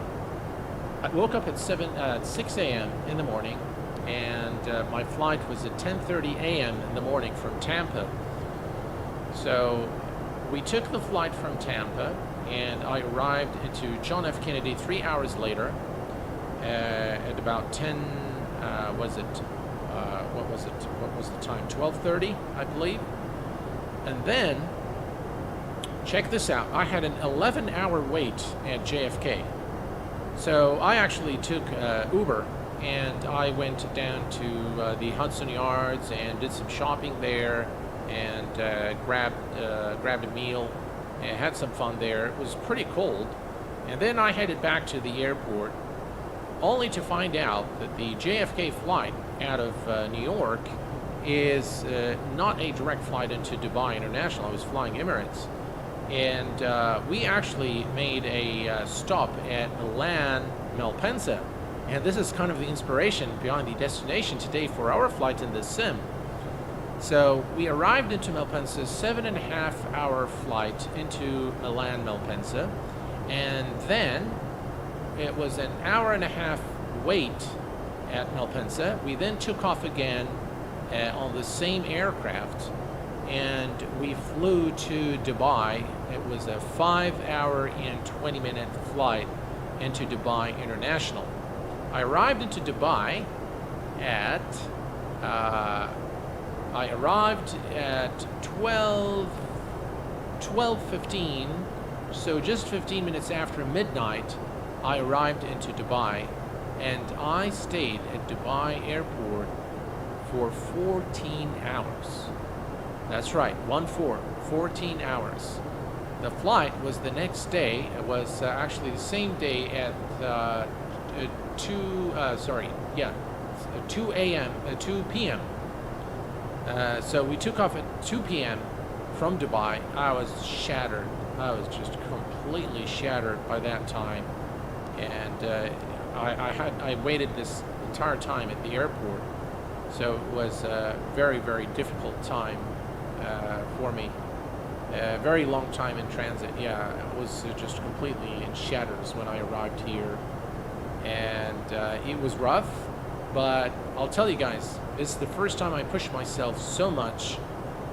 I woke up at 6 a.m. in the morning, and my flight was at 10:30 a.m. in the morning from Tampa. So we took the flight from Tampa, and I arrived into John F. Kennedy 3 hours later at about 10, what was the time? 12:30, I believe. And then, check this out, I had an 11-hour wait at JFK. So I actually took Uber, and I went down to the Hudson Yards and did some shopping there, and grabbed a meal and had some fun there. It was pretty cold. And then I headed back to the airport, only to find out that the JFK flight out of New York is not a direct flight into Dubai International. I was flying Emirates, and we actually made a stop at Milan, Malpensa, and this is kind of the inspiration behind the destination today for our flight in this sim. So we arrived into Malpensa, 7.5-hour flight into Milan, Malpensa, and then it was an hour and a half wait at Malpensa. We then took off again on the same aircraft, and we flew to Dubai. It was a 5-hour and 20-minute flight into Dubai International. I arrived into Dubai at 12:15, so just 15 minutes after midnight. I arrived into Dubai, and I stayed at Dubai Airport for 14 hours. That's right, 14 hours. The flight was the next day. It was actually the same day at 2 p.m. So we took off at 2 p.m. from Dubai. I was shattered. I was just completely shattered by that time, and I waited this entire time at the airport, so it was a very, very difficult time for me. A very long time in transit. Yeah, it was just completely in shatters when I arrived here, and it was rough, but I'll tell you guys, this is the first time I pushed myself so much,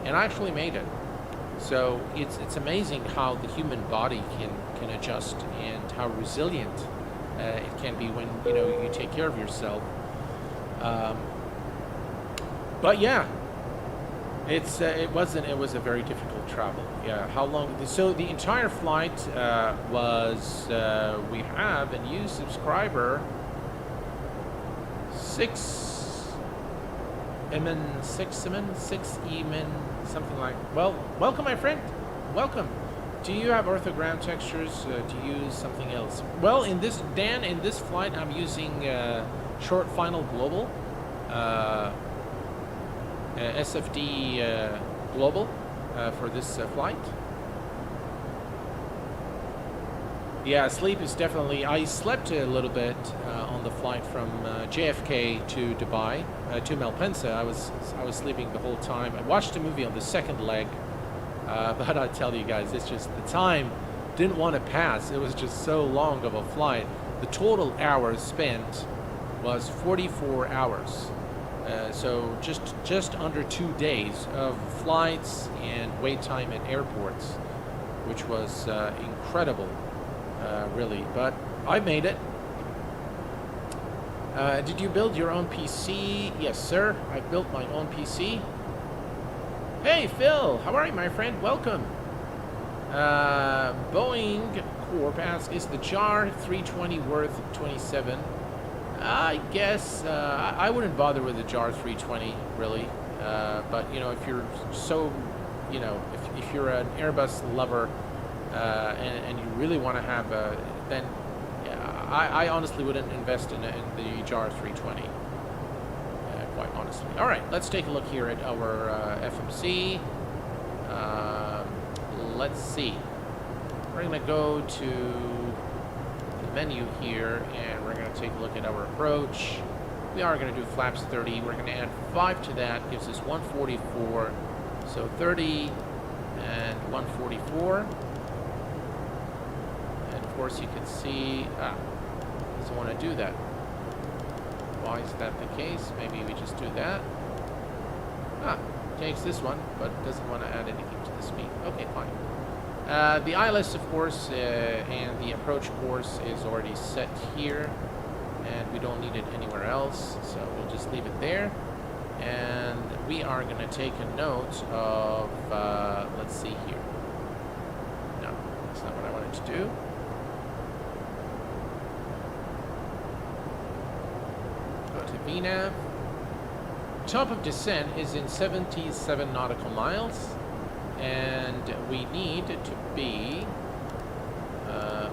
and I actually made it. So it's amazing how the human body can adjust, and how resilient it can be when you take care of yourself. But yeah, it was a very difficult travel. Yeah, how long? So the entire flight was we have a new subscriber, 6Emin, something like. Well, welcome, my friend. Welcome. Do you have orthogram textures? Do you use something else? Well, in this flight, I'm using Short Final Global, SFD Global for this flight. Yeah, sleep is definitely. I slept a little bit on the flight from JFK to Dubai to Malpensa. I was sleeping the whole time. I watched a movie on the second leg, but I tell you guys, it's just the time didn't want to pass. It was just so long of a flight. The total hours spent was 44 hours. So just under 2 days of flights and wait time at airports, which was incredible, really. But I made it. Did you build your own PC? Yes, sir. I built my own PC. Hey, Phil. How are you, my friend? Welcome. Boeing Corp asks, is the JAR 320 worth 27? I guess I wouldn't bother with the JAR 320 really, but if you're so, if you're an Airbus lover and you really want to have then I honestly wouldn't invest in the JAR 320. Quite honestly. All right, let's take a look here at our FMC. Let's see. We're gonna go to the menu here, and we're going to take a look at our approach. We are going to do flaps 30. We're going to add 5 to that, gives us 144. So 30 and 144. And of course you can see, doesn't want to do that. Why is that the case? Maybe we just do that. Takes this one, but doesn't want to add anything to the speed. Okay, fine. The ILS, of course, and the approach course is already set here, and we don't need it anywhere else, so we'll just leave it there. And we are going to take a note of, let's see here. No, that's not what I wanted to do. Go to VNAV. Top of descent is in 77 nautical miles. And we need to be,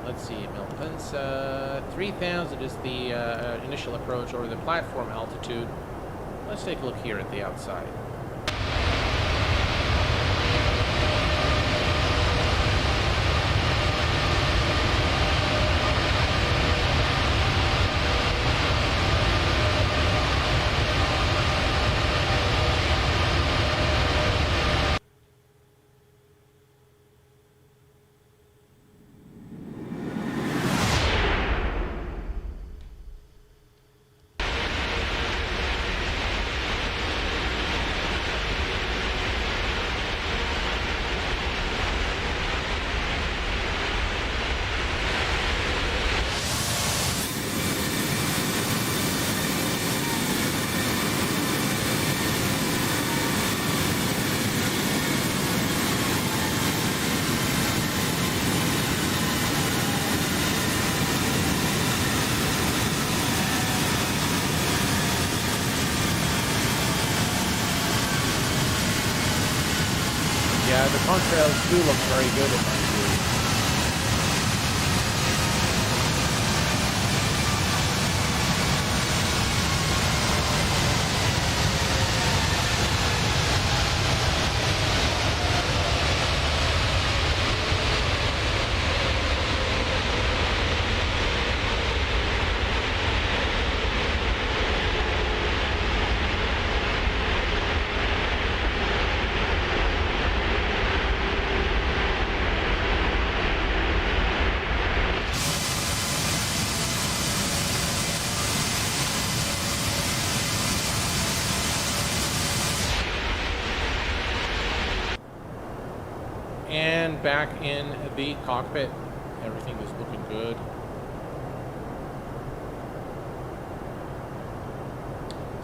let's see, Malpensa, 3,000 is the initial approach or the platform altitude. Let's take a look here at the outside. the contrails do look very good in my view. And back in the cockpit, everything is looking good.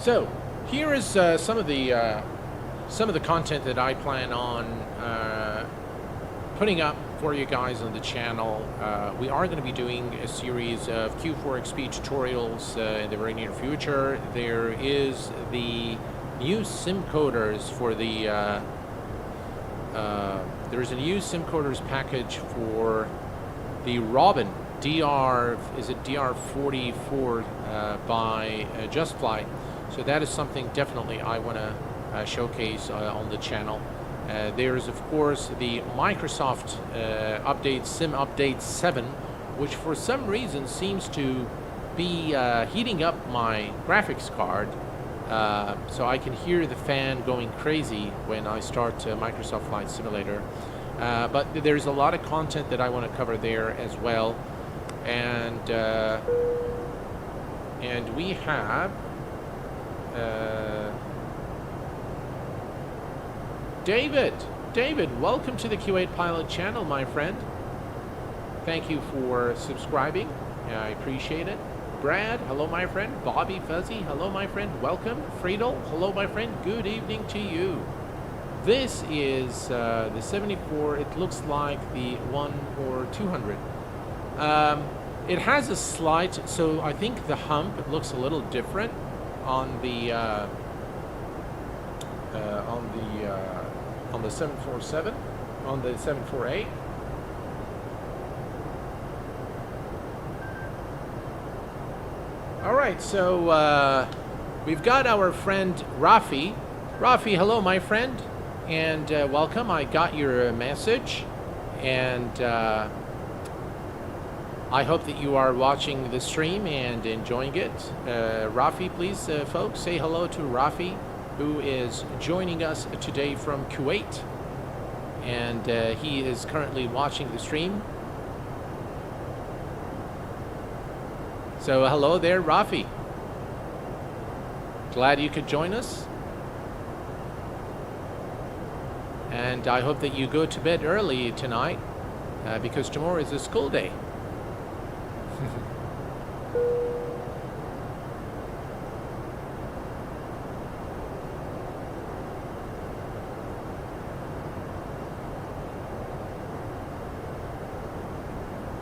So here is some of the content that I plan on putting up for you guys on the channel. We are going to be doing a series of Q4XP tutorials in the very near future. There is the new SIM coders for the there is a new SIM coders package for the Robin DR44 by JustFly. So that is something definitely I want to showcase on the channel. There's of course the Microsoft update, SIM update 7, which for some reason seems to be heating up my graphics card. So I can hear the fan going crazy when I start Microsoft Flight Simulator. But there's a lot of content that I want to cover there as well. And we have David, welcome to the Q8Pilot channel, my friend. Thank you for subscribing. I appreciate it. Brad, hello, my friend. Bobby Fuzzy, hello, my friend. Welcome. Friedel, hello, my friend. Good evening to you. This is the 74. It looks like the 1 or 200. It has a slight, so I think the hump looks a little different on the 747, on the 748. All right, so we've got our friend Rafi. Rafi, hello, my friend, and welcome. I got your message, and I hope that you are watching the stream and enjoying it. Rafi, please, folks, say hello to Rafi, who is joining us today from Kuwait, and he is currently watching the stream. So hello there, Rafi. Glad you could join us. And I hope that you go to bed early tonight, because tomorrow is a school day.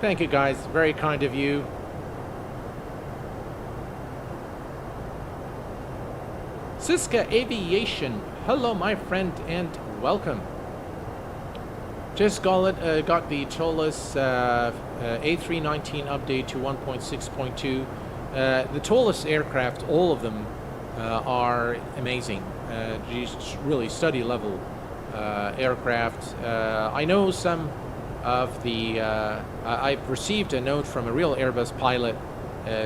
Thank you, guys. Very kind of you. Siska Aviation, hello, my friend, and welcome. Just got the TOLUS A319 update to 1.6.2. The TOLUS aircraft, all of them, are amazing. Just really study level aircraft. I know some of the. I've received a note from a real Airbus pilot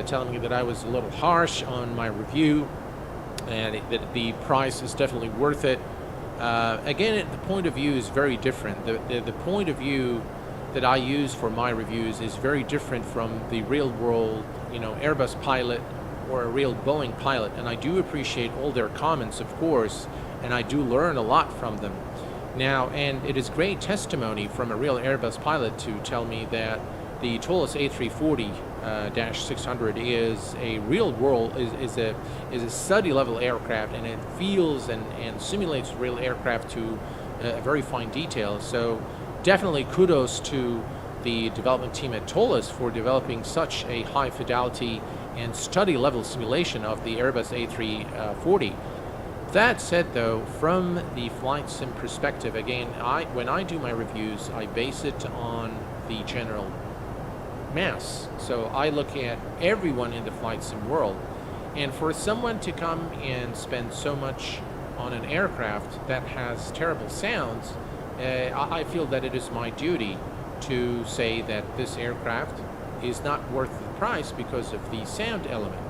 telling me that I was a little harsh on my review, and that the price is definitely worth it. Again, the point of view is very different. The point of view that I use for my reviews is very different from the real world, you know, Airbus pilot or a real Boeing pilot. And I do appreciate all their comments, of course, and I do learn a lot from them. Now, and it is great testimony from a real Airbus pilot to tell me that the TOLUS A340-600 is a real world, is a study level aircraft, and it feels and simulates real aircraft to a very fine detail. So definitely kudos to the development team at TOLUS for developing such a high fidelity and study level simulation of the Airbus A340. That said, though, from the flight sim perspective, again, when I do my reviews, I base it on the general mass. So I look at everyone in the flight sim world, and for someone to come and spend so much on an aircraft that has terrible sounds, I feel that it is my duty to say that this aircraft is not worth the price because of the sound element.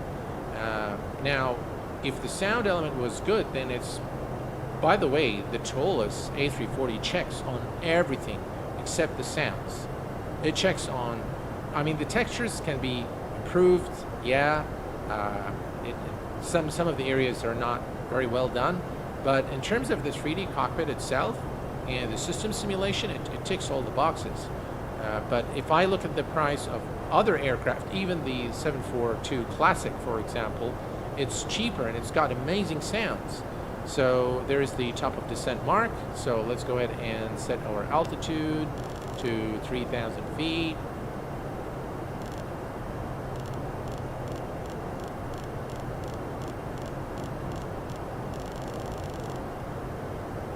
Now, if the sound element was good, then it's, by the way, the tallest A340 checks on everything except the sounds. It checks on, I mean, the textures can be improved, yeah. Some of the areas are not very well done, but in terms of the 3D cockpit itself and the system simulation, it ticks all the boxes. But if I look at the price of other aircraft, even the 742 Classic, for example, it's cheaper and it's got amazing sounds. So there's the top of descent mark. So let's go ahead and set our altitude to 3,000 feet.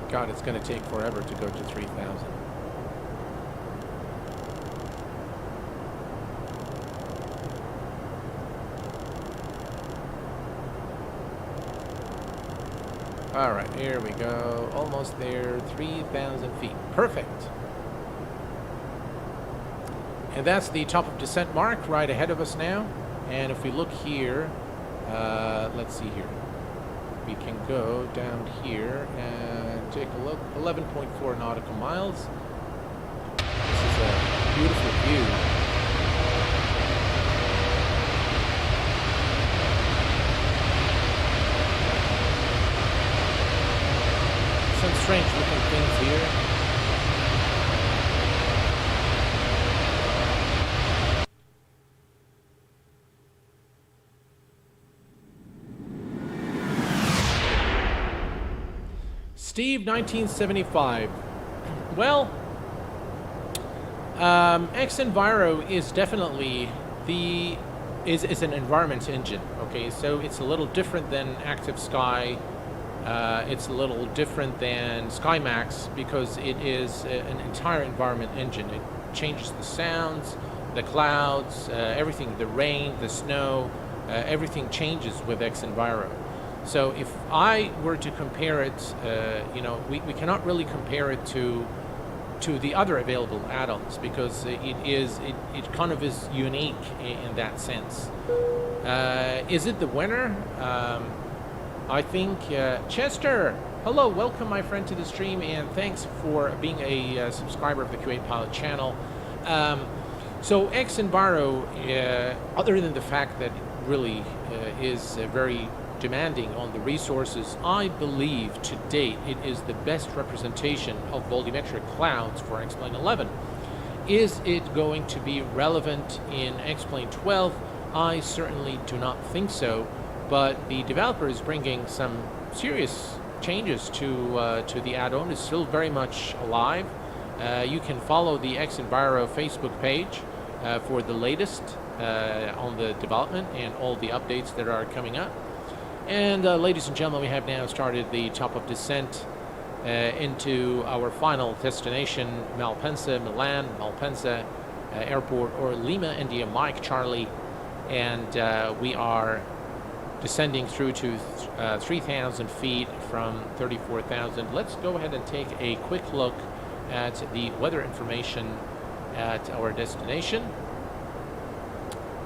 God, it's going to take forever to go to 3,000. All right, here we go. Almost there, 3,000 feet. Perfect. And that's the top of descent mark right ahead of us now. And if we look here, let's see here. We can go down here and take a look. 11.4 nautical miles. This is a beautiful view. Some strange looking things here. Steve, 1975. Well, X-Enviro is definitely is an environment engine. Okay, so it's a little different than Active Sky. It's a little different than SkyMax because it is an entire environment engine. It changes the sounds, the clouds, everything, the rain, the snow, everything changes with X-Enviro. So if I were to compare it, we cannot really compare it to the other available add-ons because it kind of is unique in that sense. Is it the winner? I think Chester, hello, welcome my friend to the stream, and thanks for being a subscriber of the Q8Pilot channel. So X-Enviro, other than the fact that it really is very demanding on the resources, I believe to date it is the best representation of volumetric clouds for X-Plane 11. Is it going to be relevant in X-Plane 12? I certainly do not think so, but the developer is bringing some serious changes to the add-on. It's still very much alive. You can follow the X-Enviro Facebook page for the latest on the development and all the updates that are coming up. And ladies and gentlemen, we have now started the top of descent into our final destination, Malpensa, Milan, Malpensa Airport, or Lima, India, Mike, Charlie. And we are descending through to 3,000 feet from 34,000. Let's go ahead and take a quick look at the weather information at our destination.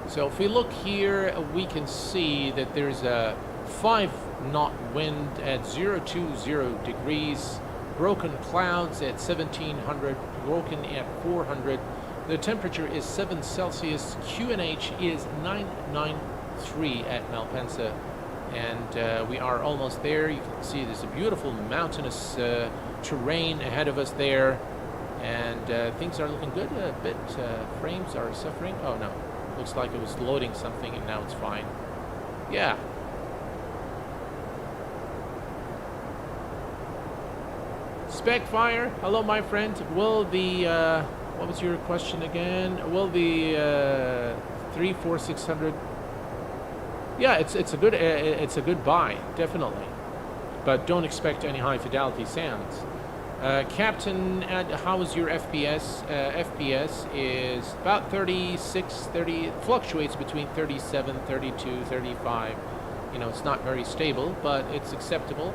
So if we look here, we can see that there's a 5-knot wind at 020 degrees, broken clouds at 1700, broken at 400. The temperature is 7 Celsius. QNH is 993 at Malpensa, and we are almost there. You can see there's a beautiful mountainous terrain ahead of us there, and things are looking good. A bit frames are suffering. Oh no, looks like it was loading something and now it's fine. Yeah. Specfire, hello my friend. Will the what was your question again? Will the 34600? Yeah, it's a good buy, definitely. but don't expect any high fidelity sounds. Captain, how is your FPS? FPS is about 36, 30, it fluctuates between 37, 32, 35. You know, it's not very stable, but it's acceptable.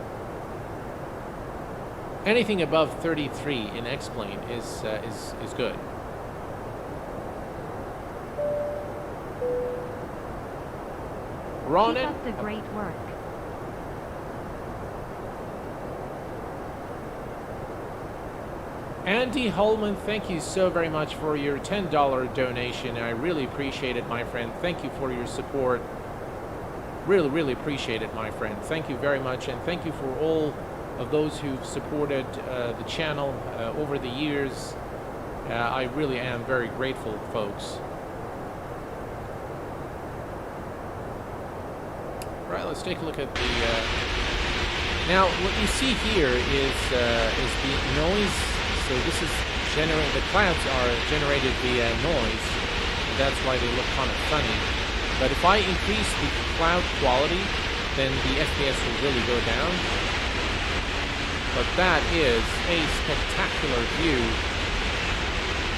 Anything above 33 in X-plane is good. Ronan? Keep up the great work. Andy Holman, thank you so very much for your $10 donation. I really appreciate it, my friend. Thank you for your support. Really, really appreciate it, my friend. Thank you very much, and thank you for all of those who've supported the channel over the years. I really am very grateful, folks. Right, let's take a look at the... Now, what you see here is the noise. So this is generating, the clouds are generated via noise, and that's why they look kind of funny. But if I increase the cloud quality, then the FPS will really go down. But that is a spectacular view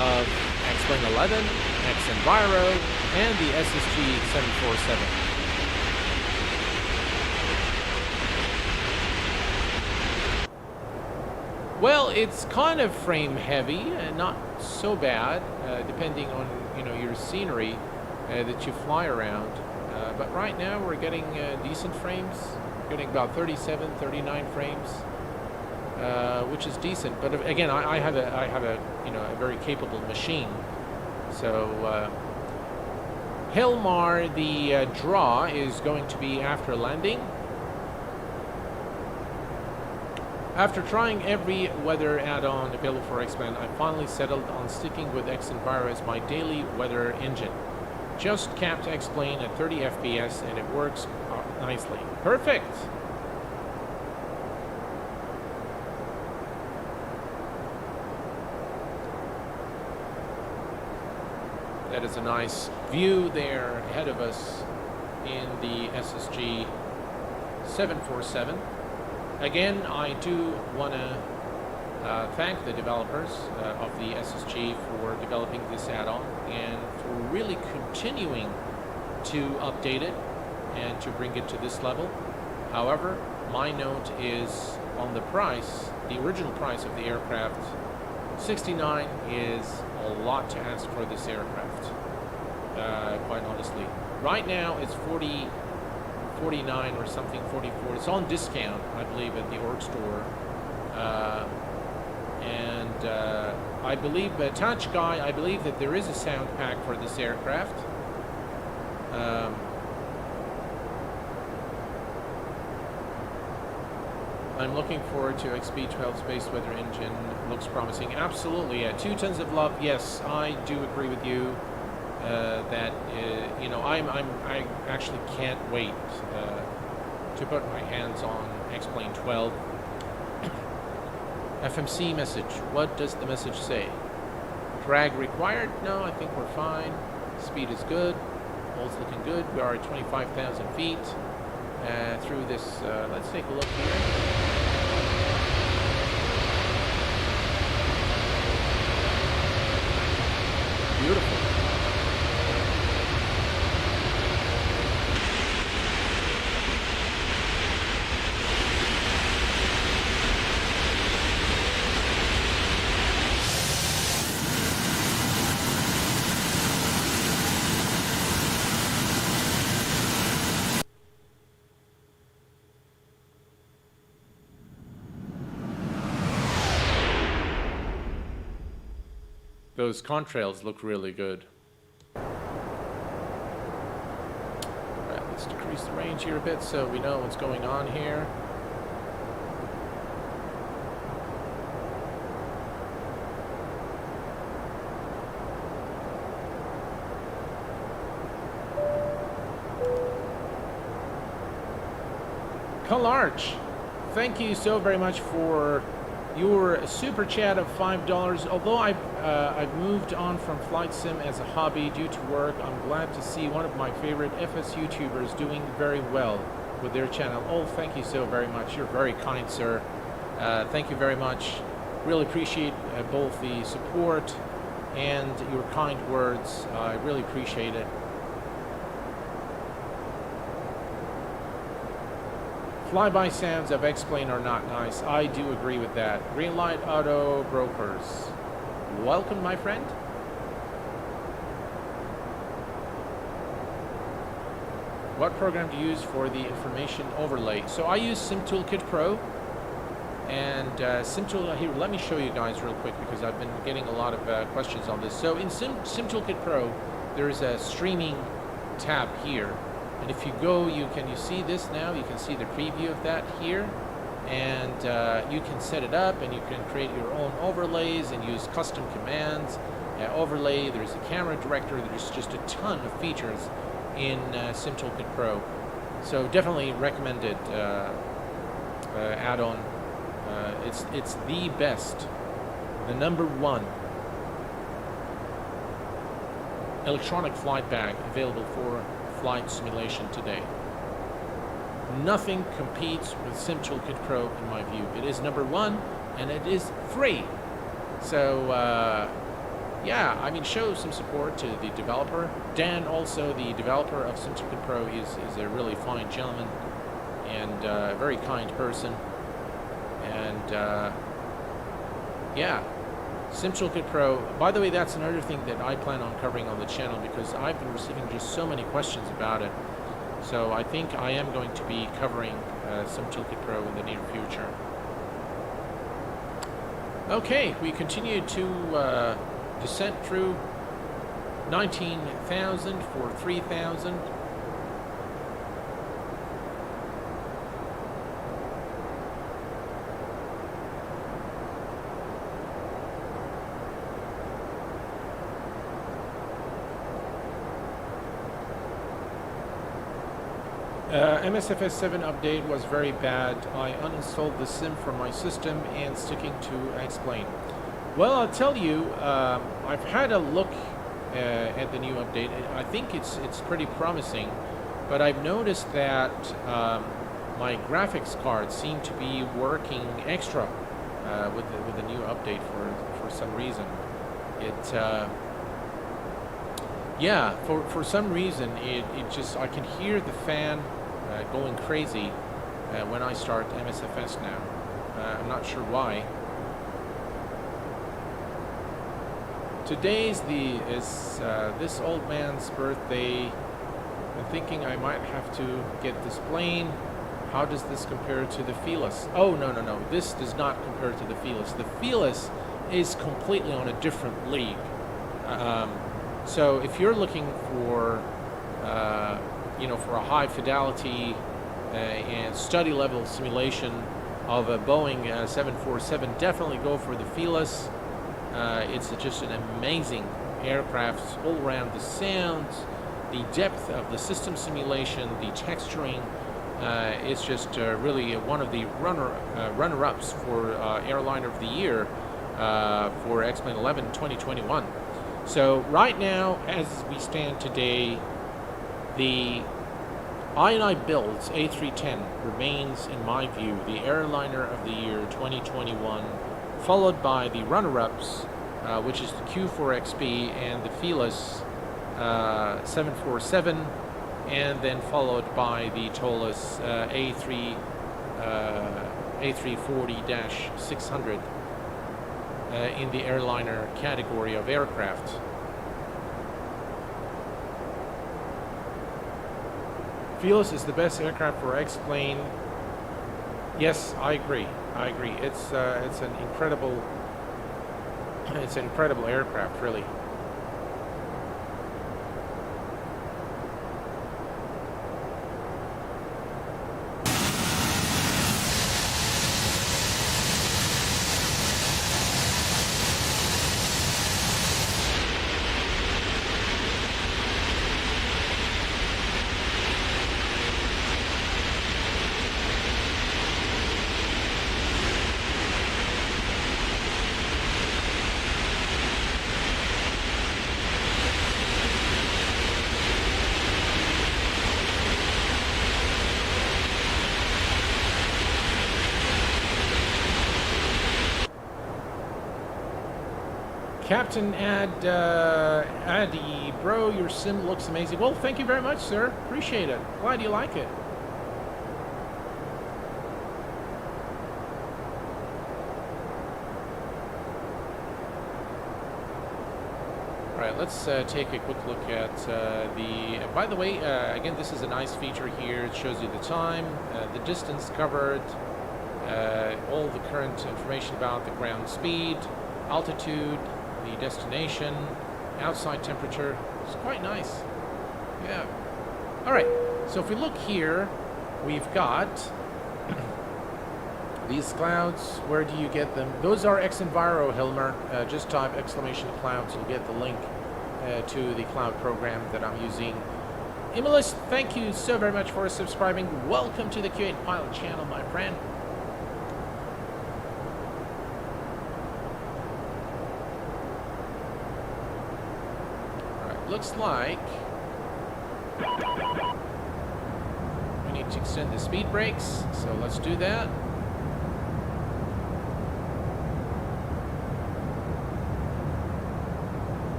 of X-Plane 11, X-Enviro, and the SSG 747. Well, it's kind of frame heavy and not so bad, depending on, you know, your scenery that you fly around. But right now we're getting decent frames. We're getting about 37, 39 frames, which is decent. But again, I have a you know, a very capable machine. So Hilmar, the draw is going to be after landing. After trying every weather add-on available for X-Plane, I finally settled on sticking with X-Enviro as my daily weather engine. Just capped X-Plane at 30 FPS and it works nicely. Perfect! That is a nice view there ahead of us in the SSG 747. Again, I do want to thank the developers of the SSG for developing this add-on and for really continuing to update it and to bring it to this level. However, my note is on the price. The original price of the aircraft, $69, is a lot to ask for this aircraft, quite honestly. Right now, it's 49 or something, 44. It's on discount, I believe, at the org store. I believe, Touch Guy, I believe that there is a sound pack for this aircraft. I'm looking forward to XB-12 space weather engine. Looks promising. Absolutely, yeah. 2 tons of love. Yes, I do agree with you. You know, I actually can't wait to put my hands on X-Plane 12. FMC message. What does the message say? Drag required? No, I think we're fine. Speed is good. All's looking good. We are at 25,000 feet through this. Let's take a look here. Beautiful. Those contrails look really good. Alright, let's decrease the range here a bit so we know what's going on here. Calarch, thank you so very much for your super chat of $5. Although I've moved on from flight sim as a hobby due to work, I'm glad to see one of my favorite FS YouTubers doing very well. with their channel. Oh, thank you so very much. You're very kind, sir. Thank you very much. Really appreciate both the support and your kind words. I really appreciate it. Flyby sounds of X-Plane are not nice. I do agree with that. Green Light Auto Brokers. Welcome, my friend. What program do you use for the information overlay? So I use SimToolkit Pro. And SimTool, here, let me show you guys real quick because I've been getting a lot of questions on this. So in SimToolkit Pro, there is a streaming tab here. And if you go, you see this now? You can see the preview of that here. And you can set it up and you can create your own overlays and use custom commands. Overlay, there's a camera director, there's just a ton of features in SimToolkit Pro. So definitely recommended add-on. It's the best, the #1 electronic flight bag available for flight simulation today. Nothing competes with SimToolkit Pro in my view. It is #1 and it is free. So yeah, I mean, show some support to the developer. Dan, also the developer of SimToolkit Pro, is a really fine gentleman and a very kind person. And yeah, SimToolkit Pro. By the way, that's another thing that I plan on covering on the channel because I've been receiving just so many questions about it. So I think I am going to be covering SimToolkit Pro in the near future. Okay, we continue to descent through 19,000 for 3,000. MSFS 7 update was very bad. I uninstalled the sim from my system and sticking to X-Plane. Well, I'll tell you, I've had a look at the new update. I think it's pretty promising, but I've noticed that my graphics cards seem to be working extra with the new update for some reason. Yeah, for some reason it just, I can hear the fan going crazy when I start MSFS now. I'm not sure why. Today's this old man's birthday. I'm thinking I might have to get this plane. How does this compare to the Felis? Oh, no. This does not compare to the Felis. The Felis is completely on a different league. So if you're looking for, for a high fidelity and study level simulation of a Boeing 747, definitely go for the Felis. It's just an amazing aircraft all around. The sounds, the depth of the system simulation, the texturing. It's just really one of the runner-ups for Airliner of the Year for X-Plane 11 2021. So right now, as we stand today, the I&I Builds A310 remains, in my view, the Airliner of the Year 2021, followed by the runner-ups, which is the Q4XB and the Felis 747, and then followed by the Tolus A340-600 in the airliner category of aircraft. Felis is the best aircraft for X-Plane. Yes, I agree. It's an incredible aircraft, really. Captain Addy, bro, your sim looks amazing. Well, thank you very much, sir. Appreciate it. Glad you like it. All right, let's take a quick look at the... by the way, again, this is a nice feature here. It shows you the time, the distance covered, all the current information about the ground speed, altitude, the destination, outside temperature. It's quite nice. Yeah. All right. So if we look here, we've got these clouds. Where do you get them? Those are Xenviro, Hilmer. Just type exclamation clouds. You'll get the link to the cloud program that I'm using. Emilis, thank you so very much for subscribing. Welcome to the Q8Pilot channel, my friend. Looks like we need to extend the speed brakes, so let's do that.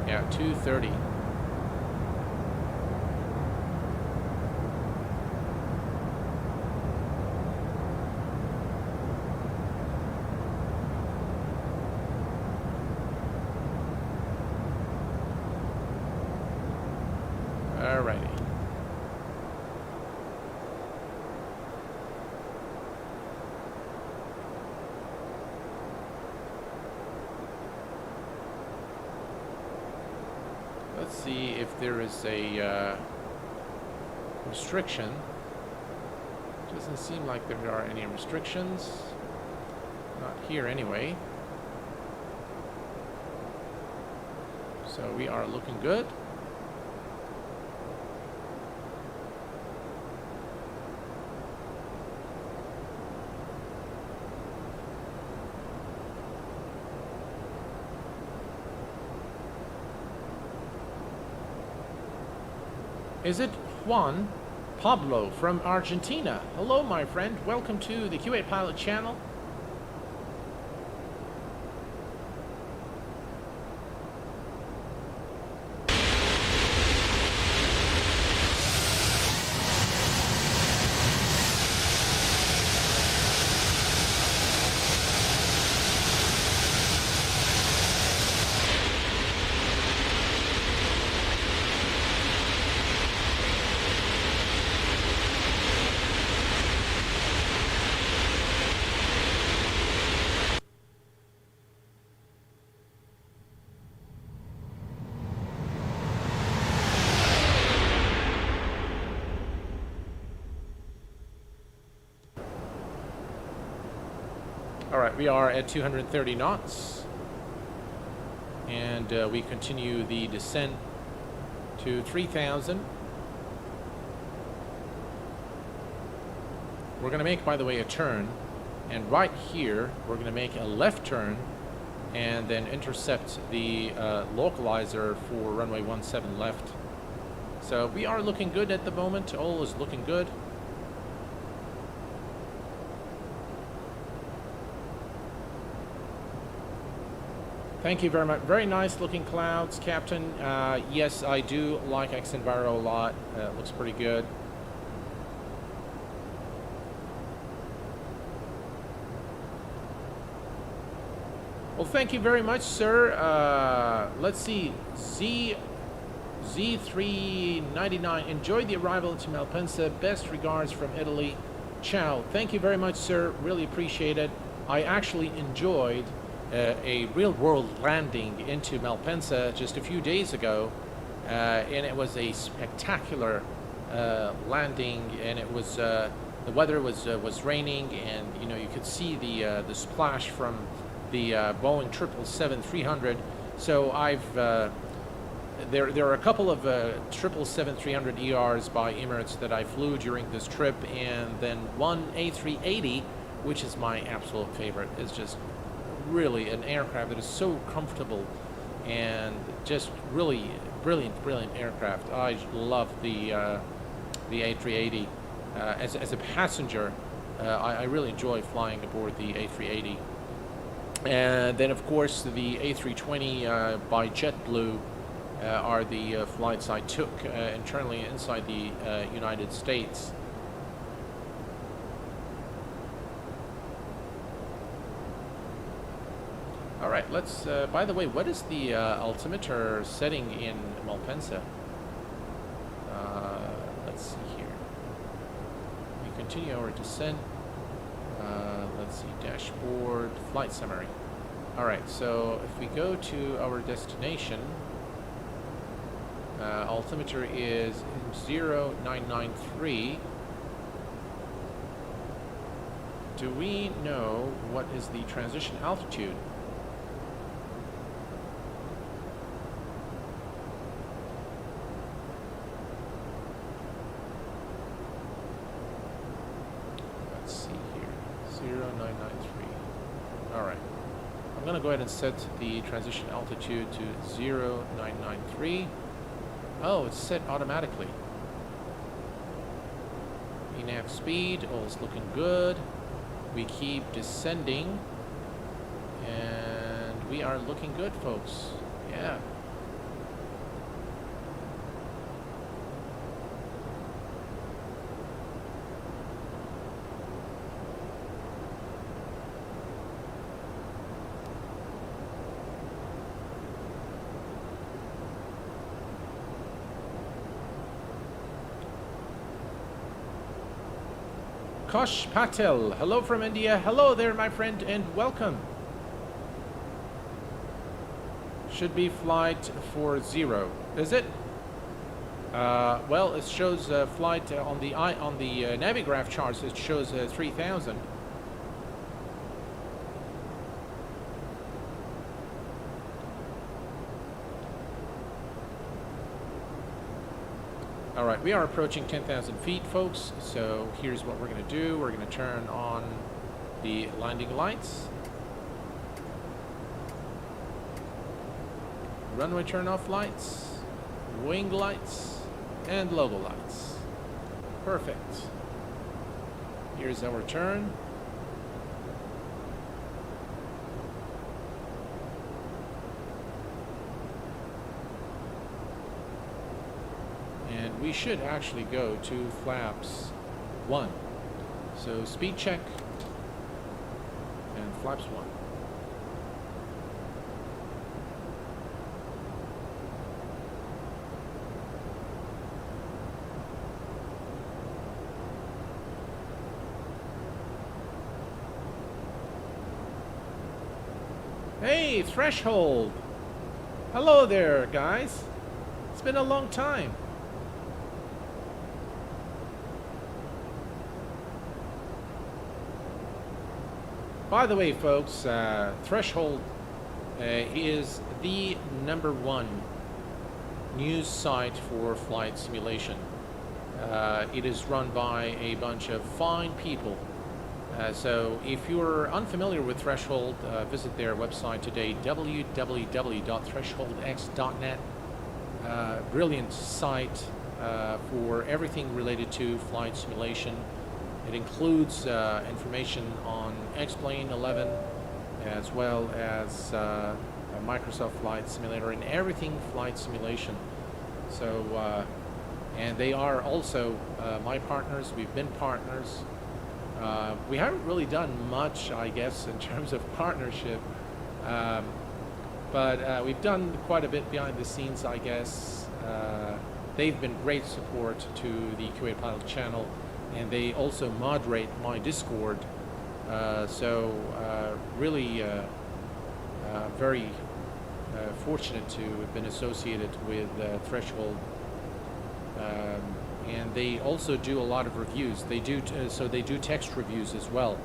Yeah, 230. Alrighty. Let's see if there is a restriction. Doesn't seem like there are any restrictions. Not here anyway. So we are looking good. Is it Juan Pablo from Argentina? Hello, my friend. Welcome to the Q8Pilot channel. All right, we are at 230 knots, and we continue the descent to 3,000. We're going to make, by the way, a turn, and right here we're going to make a left turn and then intercept the localizer for runway 17 left. So we are looking good at the moment. All is looking good. Thank you very much. Very nice looking clouds, Captain. Yes, I do like Xenviro a lot. Looks pretty good. Well, thank you very much, sir. Let's see. Z399. Enjoy the arrival to Malpensa. Best regards from Italy. Ciao. Thank you very much, sir. Really appreciate it. I actually enjoyed a real-world landing into Malpensa just a few days ago, and it was a spectacular landing. And it was the weather was raining, and you know, you could see the splash from the Boeing 777-300. So I've there are a couple of 777-300 ERs by Emirates that I flew during this trip, and then one A380, which is my absolute favorite. It's just really an aircraft that is so comfortable and just really brilliant aircraft. I love the A380 as a passenger. I really enjoy flying aboard the A380. And then, of course, the A320 by JetBlue are the flights I took internally inside the United States. All right, let's, by the way, what is the altimeter setting in Malpensa? Let's see here. We continue our descent. Let's see, dashboard, flight summary. All right, so if we go to our destination, altimeter is 0993. Do we know what is the transition altitude? Let's see here, 0993. All right, I'm gonna go ahead and set the transition altitude to 0993. Oh, it's set automatically. ENAV speed, all is looking good. We keep descending, and we are looking good, folks. Yeah. Kosh Patel, hello from India. Hello there, my friend, and welcome. Should be flight 40, is it? Well, it shows flight on the Navigraph charts. It shows 3000. All right, we are approaching 10,000 feet, folks. So here's what we're going to do. We're going to turn on the landing lights. Runway turn-off lights, wing lights, and logo lights. Perfect. Here's our turn. And we should actually go to flaps 1. So speed check and flaps 1. Hey, Threshold! Hello there, guys. It's been a long time. By the way, folks, Threshold is the #1 news site for flight simulation. It is run by a bunch of fine people. So if you're unfamiliar with Threshold, visit their website today, www.thresholdx.net. Brilliant site for everything related to flight simulation. It includes information on X-Plane 11, as well as a Microsoft Flight Simulator and everything flight simulation. So, and they are also my partners. We've been partners. We haven't really done much, I guess, in terms of partnership, but we've done quite a bit behind the scenes, I guess. They've been great support to the Q8Pilot channel, and they also moderate my Discord. So really very fortunate to have been associated with Threshold. And they also do a lot of reviews. They do so they do text reviews as well,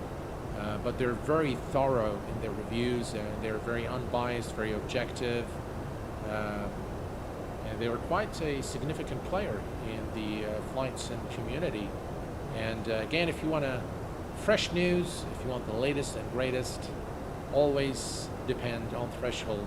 but they're very thorough in their reviews, and they're very unbiased, very objective, and they were quite a significant player in the flight sim community. And again, if you want fresh news, if you want the latest and greatest, always depend on Threshold.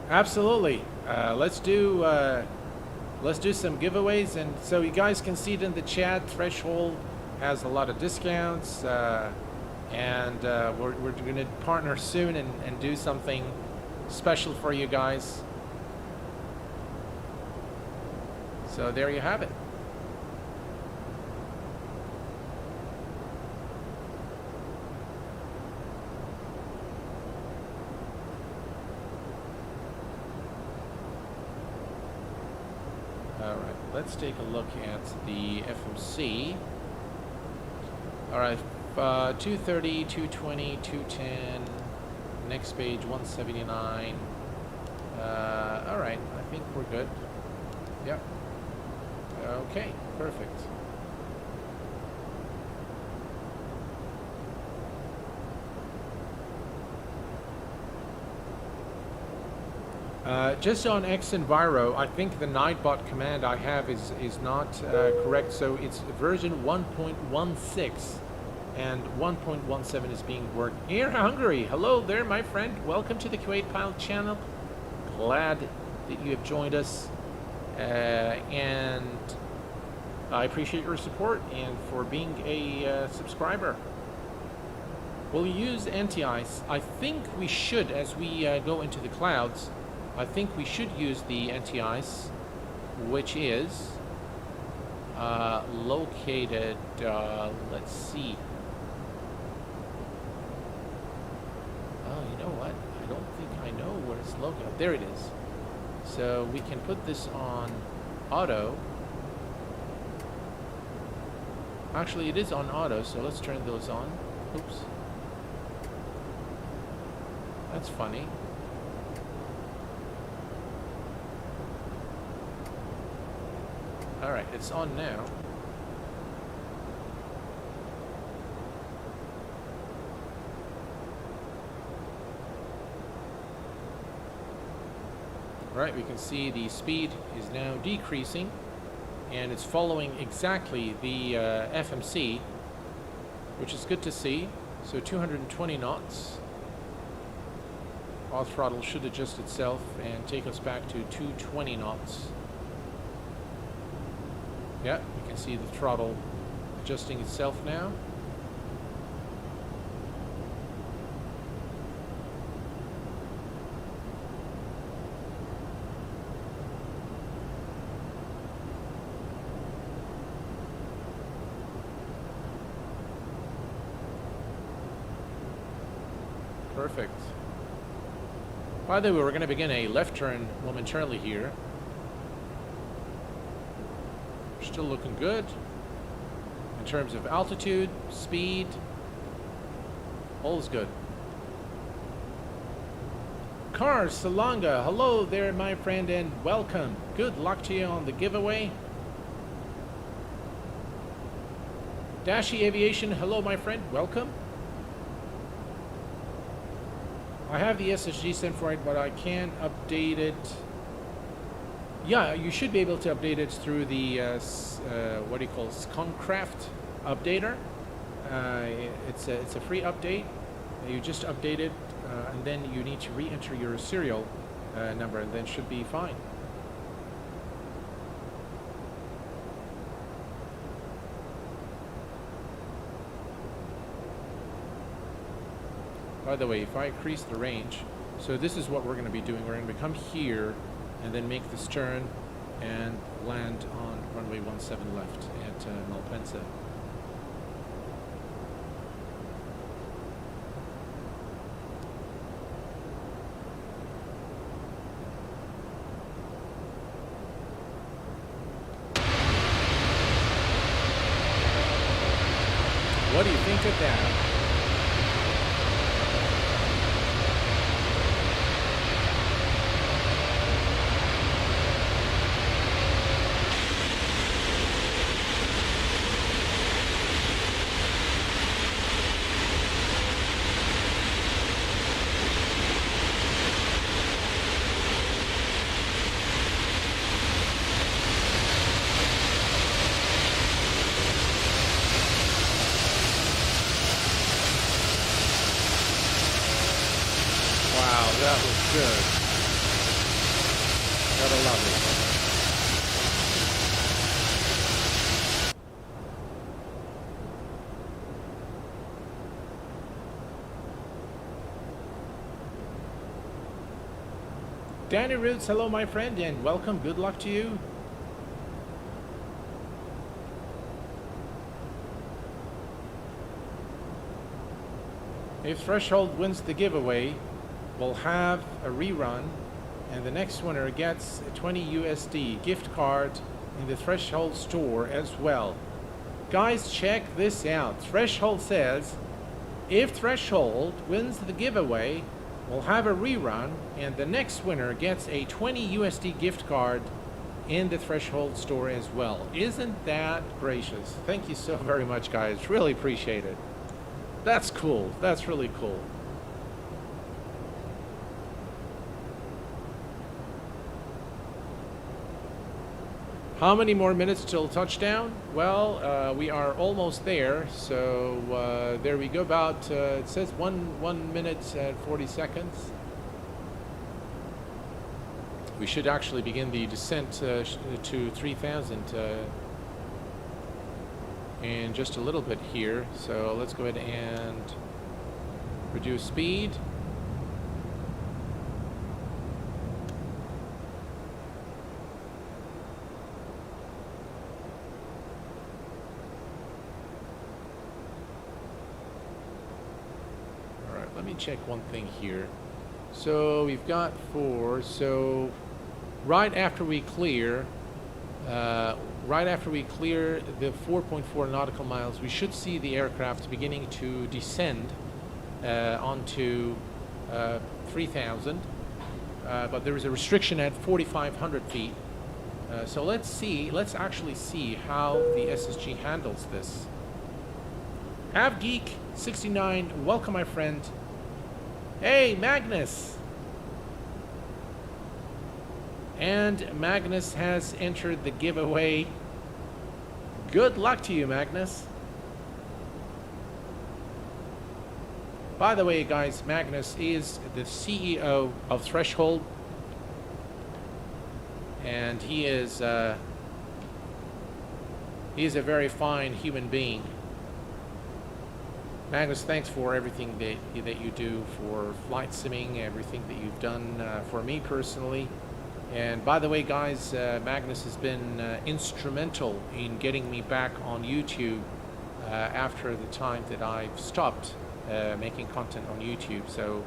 Absolutely. Let's do some giveaways, and so you guys can see it in the chat. Threshold has a lot of discounts, and we're going to partner soon and do something special for you guys. So there you have it. All right, let's take a look at the FMC. All right, 230, 220, 210, next page 179. All right, I think we're good. Yep. Okay, perfect. Just on Xenviro, I think the Nightbot command I have is not correct. So it's version 1.16 and 1.17 is being worked. Here, Hungary. Hello there, my friend. Welcome to the Q8Pilot channel. Glad that you have joined us. And I appreciate your support and for being a subscriber. We'll use NTIs. I think we should, as we go into the clouds, I think we should use the NTIs, which is located, let's see. Oh, you know what? I don't think I know where it's located. There it is. So we can put this on auto. Actually, it is on auto, so let's turn those on. Oops. That's funny. Alright, it's on now. Right, we can see the speed is now decreasing, and it's following exactly the FMC, which is good to see. So 220 knots. Our throttle should adjust itself and take us back to 220 knots. Yeah, you can see the throttle adjusting itself now. Perfect. By the way, we're going to begin a left turn momentarily here. Still looking good in terms of altitude, speed, all is good. Cars Salonga, hello there, my friend, and welcome. Good luck to you on the giveaway. Dashi Aviation, hello, my friend, welcome. I have the SSG sent for it, but I can't update it. Yeah, you should be able to update it through the, what do you call it, Skunkcraft updater. It's a free update. You just update it, and then you need to re-enter your serial number, and then should be fine. By the way, if I increase the range, so this is what we're going to be doing. We're going to come here, and then make this turn and land on runway 17 left at Malpensa. What do you think of that? That was good. Gotta love it. Danny Roots, hello my friend, and welcome. Good luck to you. If Threshold wins the giveaway, we'll have a rerun, and the next winner gets a 20 USD gift card in the Threshold store as well. Guys, check this out. Threshold says, if Threshold wins the giveaway, we'll have a rerun, and the next winner gets a 20 USD gift card in the Threshold store as well. Isn't that gracious? Thank you so very much, guys. Really appreciate it. That's cool. That's really cool. How many more minutes till touchdown? Well, we are almost there. So there we go. About it says 1 minute and 40 seconds. We should actually begin the descent to 3,000 in just a little bit here. So let's go ahead and reduce speed. All right, let me check one thing here. So we've got 4. So right after we clear the 4.4 nautical miles, we should see the aircraft beginning to descend onto 3,000. But there is a restriction at 4,500 feet. So let's actually see how the SSG handles this. HavGeek69, welcome my friend. Hey, Magnus! And Magnus has entered the giveaway. Good luck to you, Magnus. By the way, guys, Magnus is the CEO of Threshold. And he is a very fine human being. Magnus, thanks for everything that you do for flight simming, everything that you've done for me personally. And by the way, guys, Magnus has been instrumental in getting me back on YouTube after the time that I've stopped making content on YouTube. So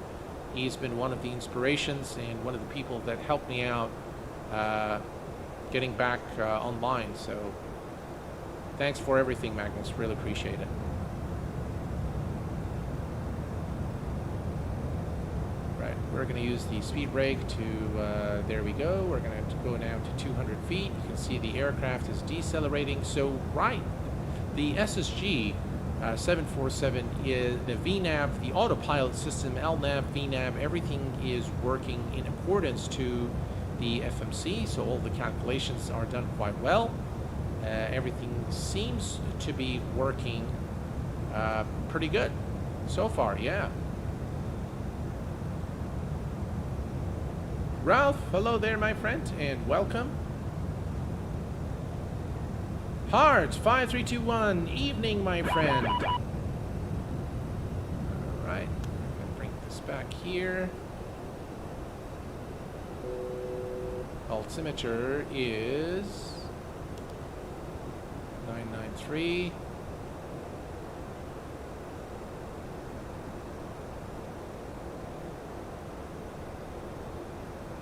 he's been one of the inspirations and one of the people that helped me out getting back online. So thanks for everything, Magnus. Really appreciate it. We're going to use the speed brake to, there we go. We're going to go now to 200 feet. You can see the aircraft is decelerating. So, right, the SSG 747 is the VNAV, the autopilot system, LNAV, VNAV, everything is working in accordance to the FMC. So all the calculations are done quite well. Everything seems to be working pretty good so far, yeah. Ralph, hello there, my friend, and welcome. Heart 5321, evening, my friend. All right, I'm gonna bring this back here. Altimeter is 993.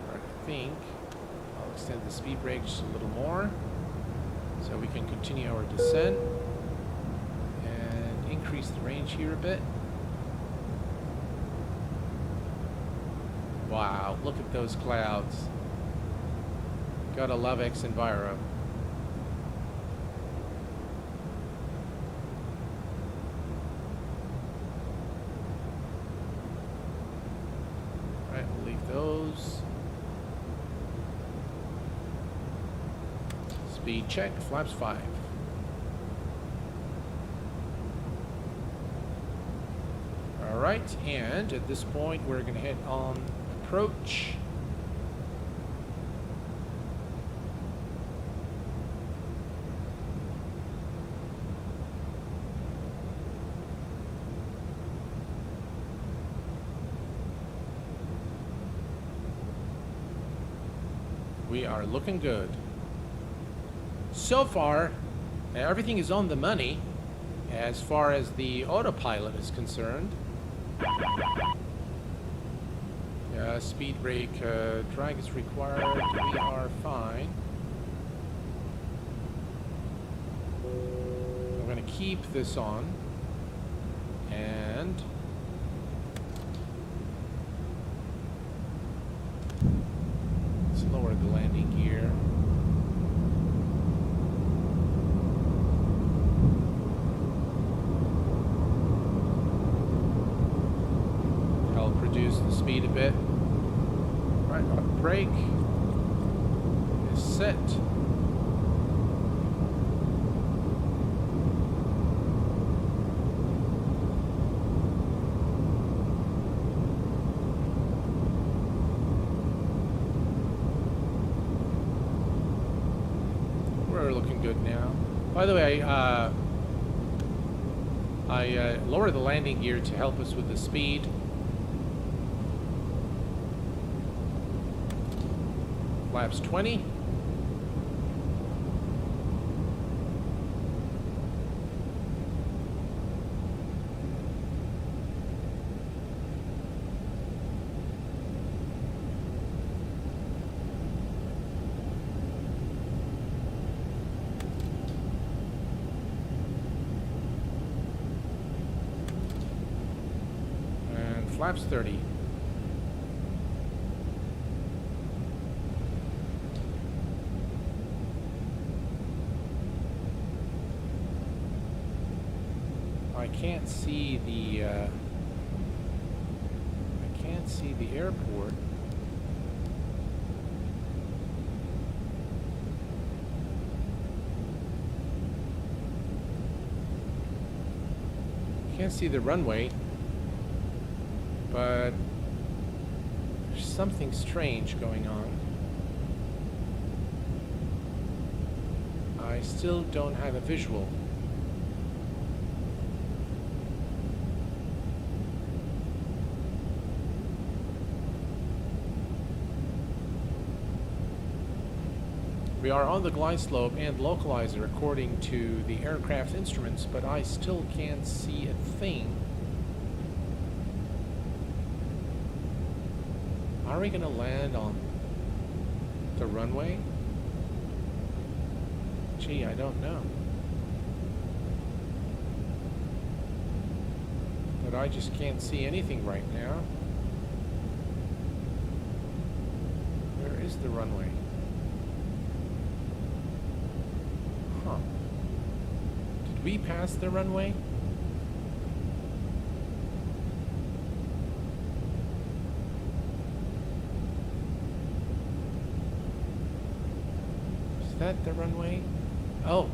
I think I'll extend the speed brake just a little more so we can continue our descent and increase the range here a bit. Wow, look at those clouds. Gotta love X-Enviro. Alright, we'll leave those. Speed check, flaps 5. Alright, and at this point we're going to head on approach. We are looking good. So far, everything is on the money as far as the autopilot is concerned. Speed brake, drag is required. We are fine. I'm going to keep this on. And let's lower the landing gear. Help reduce the speed a bit. Right, our brake is set. We're looking good now. By the way, I lowered the landing gear to help us with the speed. Flaps 20. And flaps 30. I can't see the airport. Can't see the runway, but there's something strange going on. I still don't have a visual. We are on the glide slope and localizer according to the aircraft instruments, but I still can't see a thing. Are we gonna land on the runway? Gee, I don't know. But I just can't see anything right now. Where is the runway? Did we pass the runway? Is that the runway? Oh,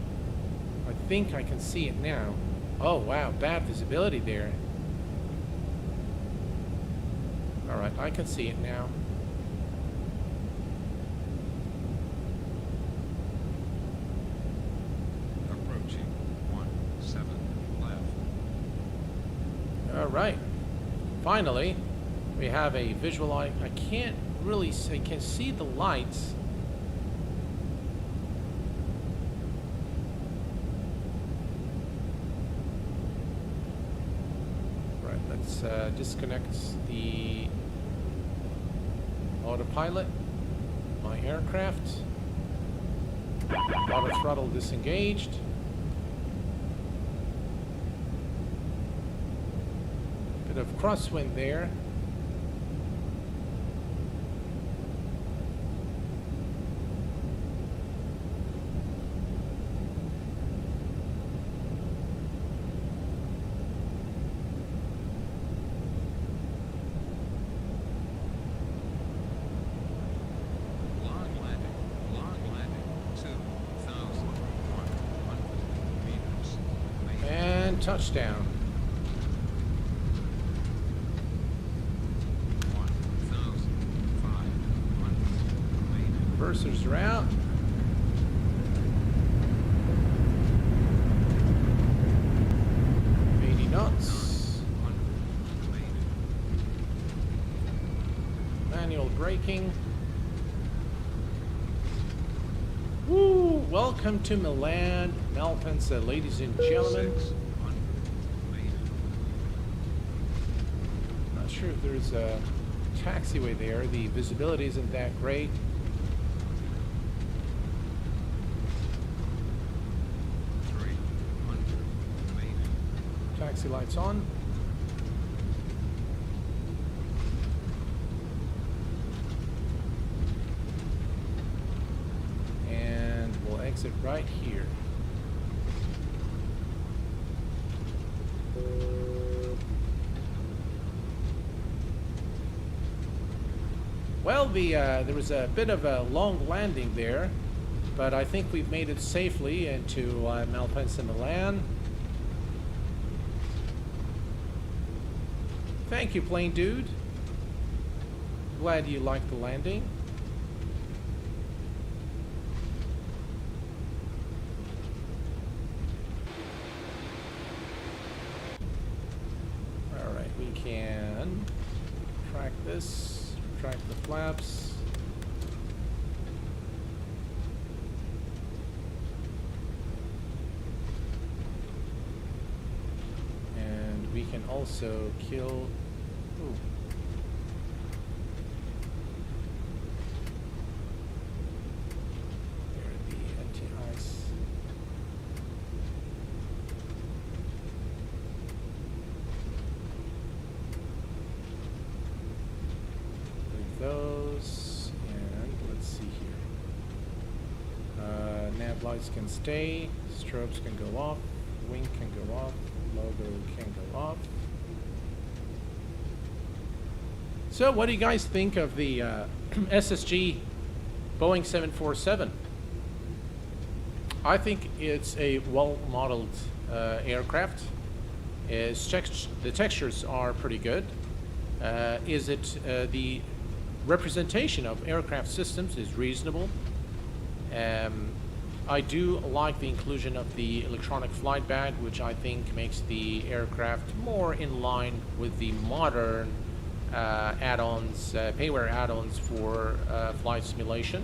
I think I can see it now. Oh wow, bad visibility there. Alright, I can see it now. Alright, finally we have a visual light. I can't really see, I can see the lights. Right, let's disconnect the autopilot, my aircraft. Auto throttle disengaged. Bit of crosswind there. Long landing, 2,100 meters. And touchdown. 1,500. Reversers are out. Knots. Manual braking. Woo! Welcome to Milan, Malpensa, ladies and gentlemen. 600 remaining. Not sure if there's a taxiway there. The visibility isn't that great. Taxi lights on. And we'll exit right here. Well, there was a bit of a long landing there, but I think we've made it safely into Malpensa, Milan. Thank you, plane dude. Glad you liked the landing. All right, we can track this, track the flaps. And we can also kill. Ooh. There are the anti-ice. Leave those, and let's see here. Nav lights can stay, strobes can go off, wing can go off, logo can go off. So what do you guys think of the SSG Boeing 747? I think it's a well-modeled aircraft. The textures are pretty good. Is it the representation of aircraft systems is reasonable? I do like the inclusion of the electronic flight bag, which I think makes the aircraft more in line with the modern add-ons, payware add-ons for flight simulation.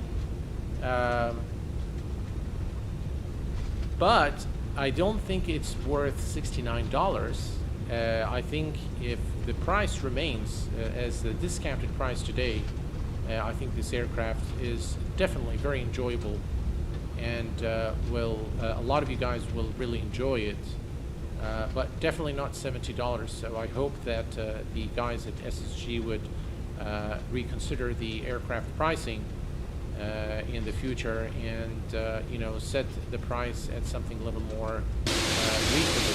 But I don't think it's worth $69. I think if the price remains as the discounted price today, I think this aircraft is definitely very enjoyable, and a lot of you guys will really enjoy it. But definitely not $70. So I hope that the guys at SSG would reconsider the aircraft pricing in the future, and set the price at something a little more reasonable.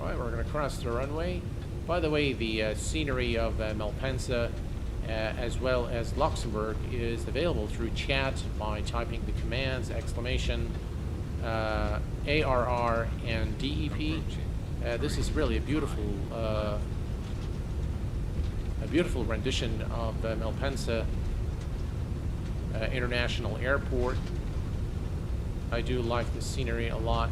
Right, we're going to cross the runway. By the way, the scenery of Malpensa as well as Luxembourg is available through chat by typing the commands ARR and DEP. This is really a beautiful rendition of Malpensa International Airport. I do like the scenery a lot.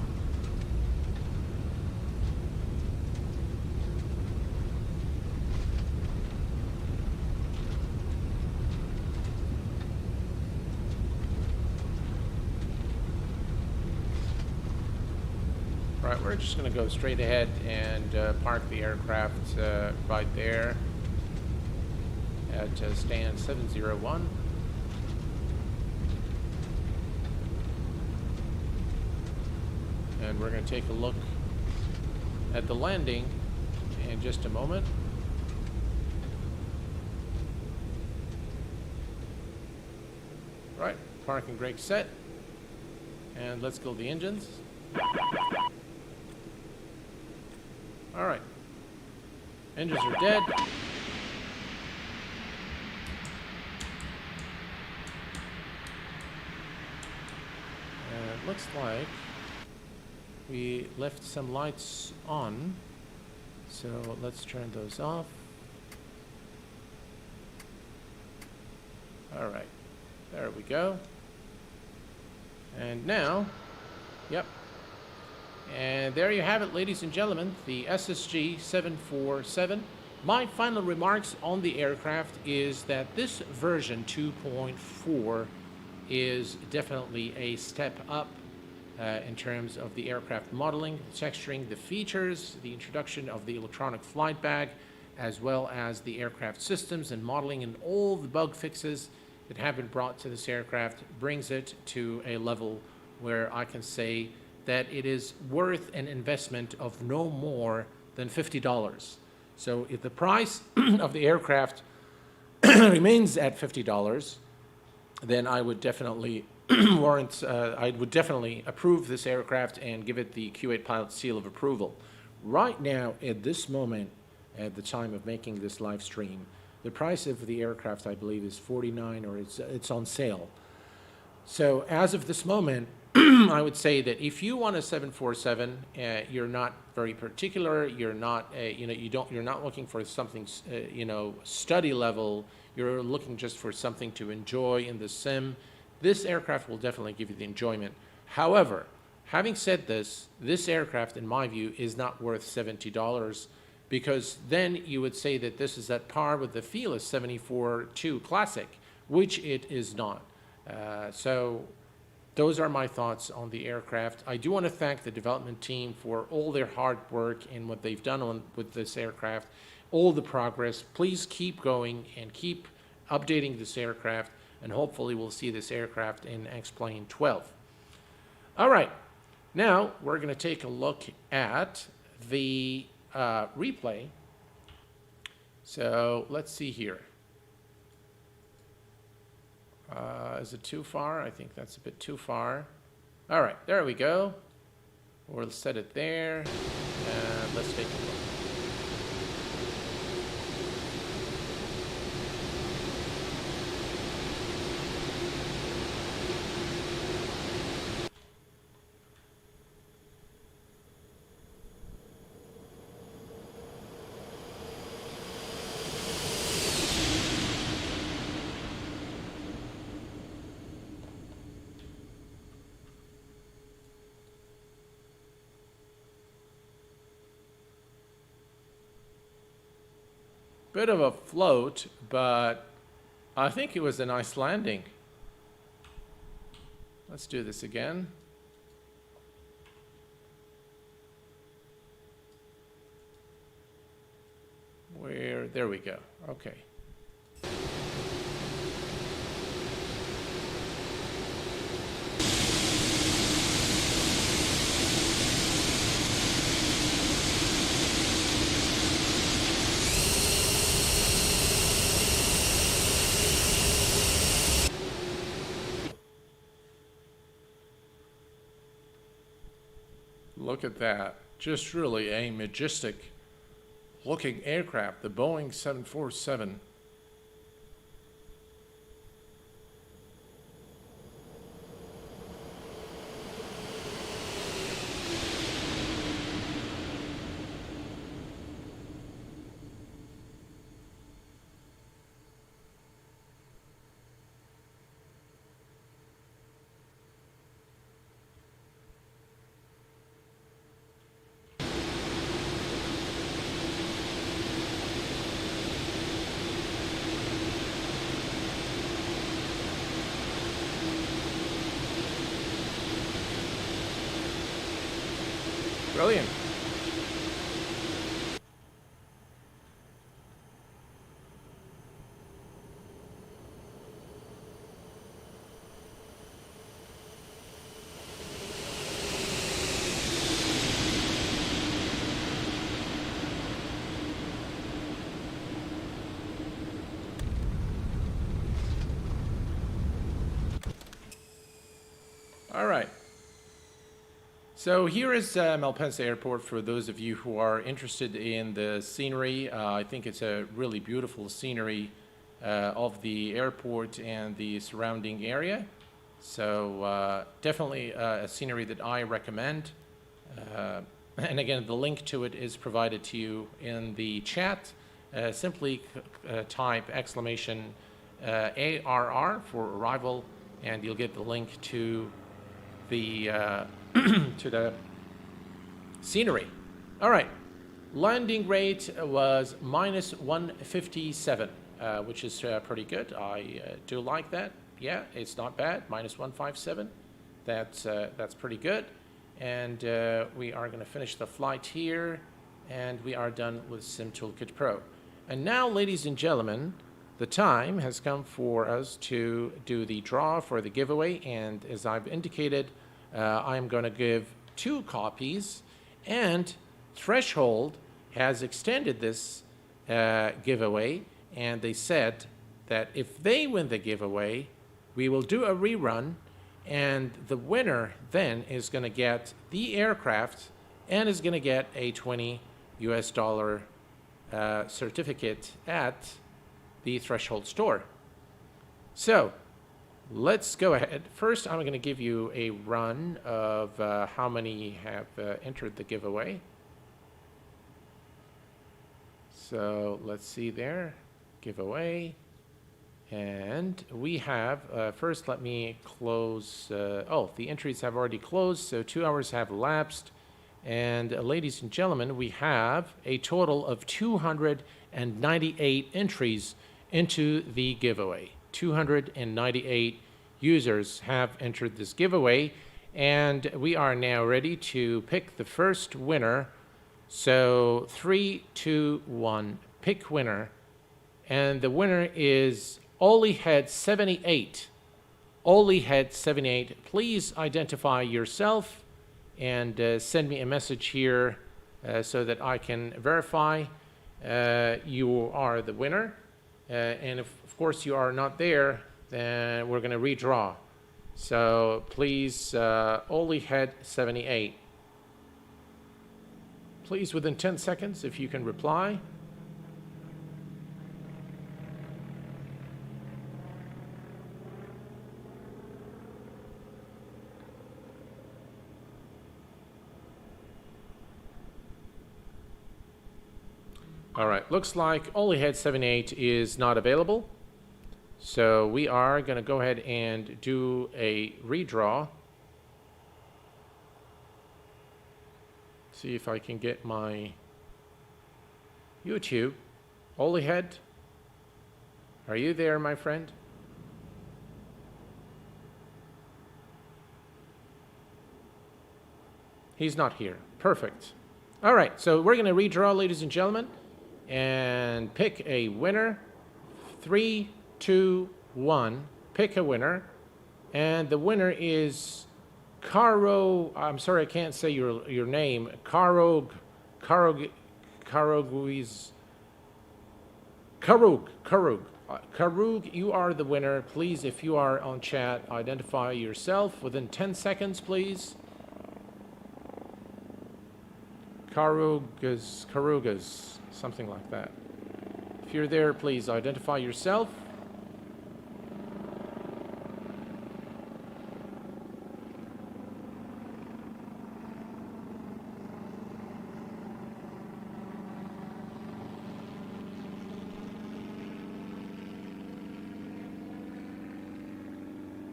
Right, we're just going to go straight ahead and park the aircraft right there at stand 701. And we're going to take a look at the landing in just a moment. Right, parking brake set. And let's kill the engines. All right, engines are dead. It looks like we left some lights on, so let's turn those off. All right, there we go. And now, yep. And there you have it, ladies and gentlemen, the SSG 747 My final remarks on the aircraft is that this version 2.4 is definitely a step up in terms of the aircraft modeling, texturing, the features, the introduction of the electronic flight bag, as well as the aircraft systems and modeling, and all the bug fixes that have been brought to this aircraft brings it to a level where I can say that it is worth an investment of no more than $50. So if the price of the aircraft remains at $50, then I would definitely I would definitely approve this aircraft and give it the Q8Pilot seal of approval. Right now, at this moment, at the time of making this live stream, the price of the aircraft, I believe, is $49, or it's on sale. So as of this moment, I would say that if you want a 747, you're not very particular. You're not, you're not looking for something, study level. You're looking just for something to enjoy in the sim. This aircraft will definitely give you the enjoyment. However, having said this, this aircraft, in my view, is not worth $70, because then you would say that this is at par with the Fearless 74-2 Classic, which it is not. So those are my thoughts on the aircraft. I do want to thank the development team for all their hard work and what they've done with this aircraft, all the progress. Please keep going and keep updating this aircraft, and hopefully we'll see this aircraft in X-Plane 12. All right, now we're going to take a look at the replay. So let's see here. Is it too far? I think that's a bit too far. All right, there we go. We'll set it there, and let's take a look. Bit of a float, but I think it was a nice landing. Let's do this again. There we go. Okay. Look at that. Just really a majestic looking aircraft, the Boeing 747. Brilliant. All right. So here is Malpensa Airport for those of you who are interested in the scenery. I think it's a really beautiful scenery of the airport and the surrounding area. So definitely a scenery that I recommend. And again, the link to it is provided to you in the chat. Simply type exclamation ARR for arrival, and you'll get the link to the to the scenery. All right, Landing rate was minus 157, which is pretty good. I do like that. Yeah, it's not bad. Minus 157. That's pretty good. And we are going to finish the flight here, and we are done with Sim Toolkit Pro. And now, ladies and gentlemen, the time has come for us to do the draw for the giveaway. And as I've indicated, I'm going to give 2 copies, and Threshold has extended this giveaway, and they said that if they win the giveaway, we will do a rerun, and the winner then is going to get the aircraft and is going to get a $20 certificate at the Threshold store. So let's go ahead. First, I'm going to give you a run of how many have entered the giveaway. So let's see there, giveaway. And we have, first let me close, oh, the entries have already closed, so 2 hours have elapsed. And ladies and gentlemen, we have a total of 298 entries into the giveaway. 298 users have entered this giveaway, and we are now ready to pick the first winner. So 3, 2, 1, pick winner. And the winner is Olyhead78. Olyhead78, please identify yourself and send me a message here so that I can verify you are the winner. And if, of course, you are not there, then we're going to redraw. So please, Olyhead78. Please, within 10 seconds, if you can reply. All right, looks like Olyhead78 is not available. So we are going to go ahead and do a redraw. See if I can get my YouTube. Olyhead, are you there, my friend? He's not here. Perfect. All right, so we're going to redraw, ladies and gentlemen, and pick a winner. 3, 2, 1. Pick a winner. And the winner is Caro, I'm sorry, I can't say your name. Karug, you are the winner. Please, if you are on chat, identify yourself within 10 seconds, please. Karugas, something like that. If you're there, please identify yourself.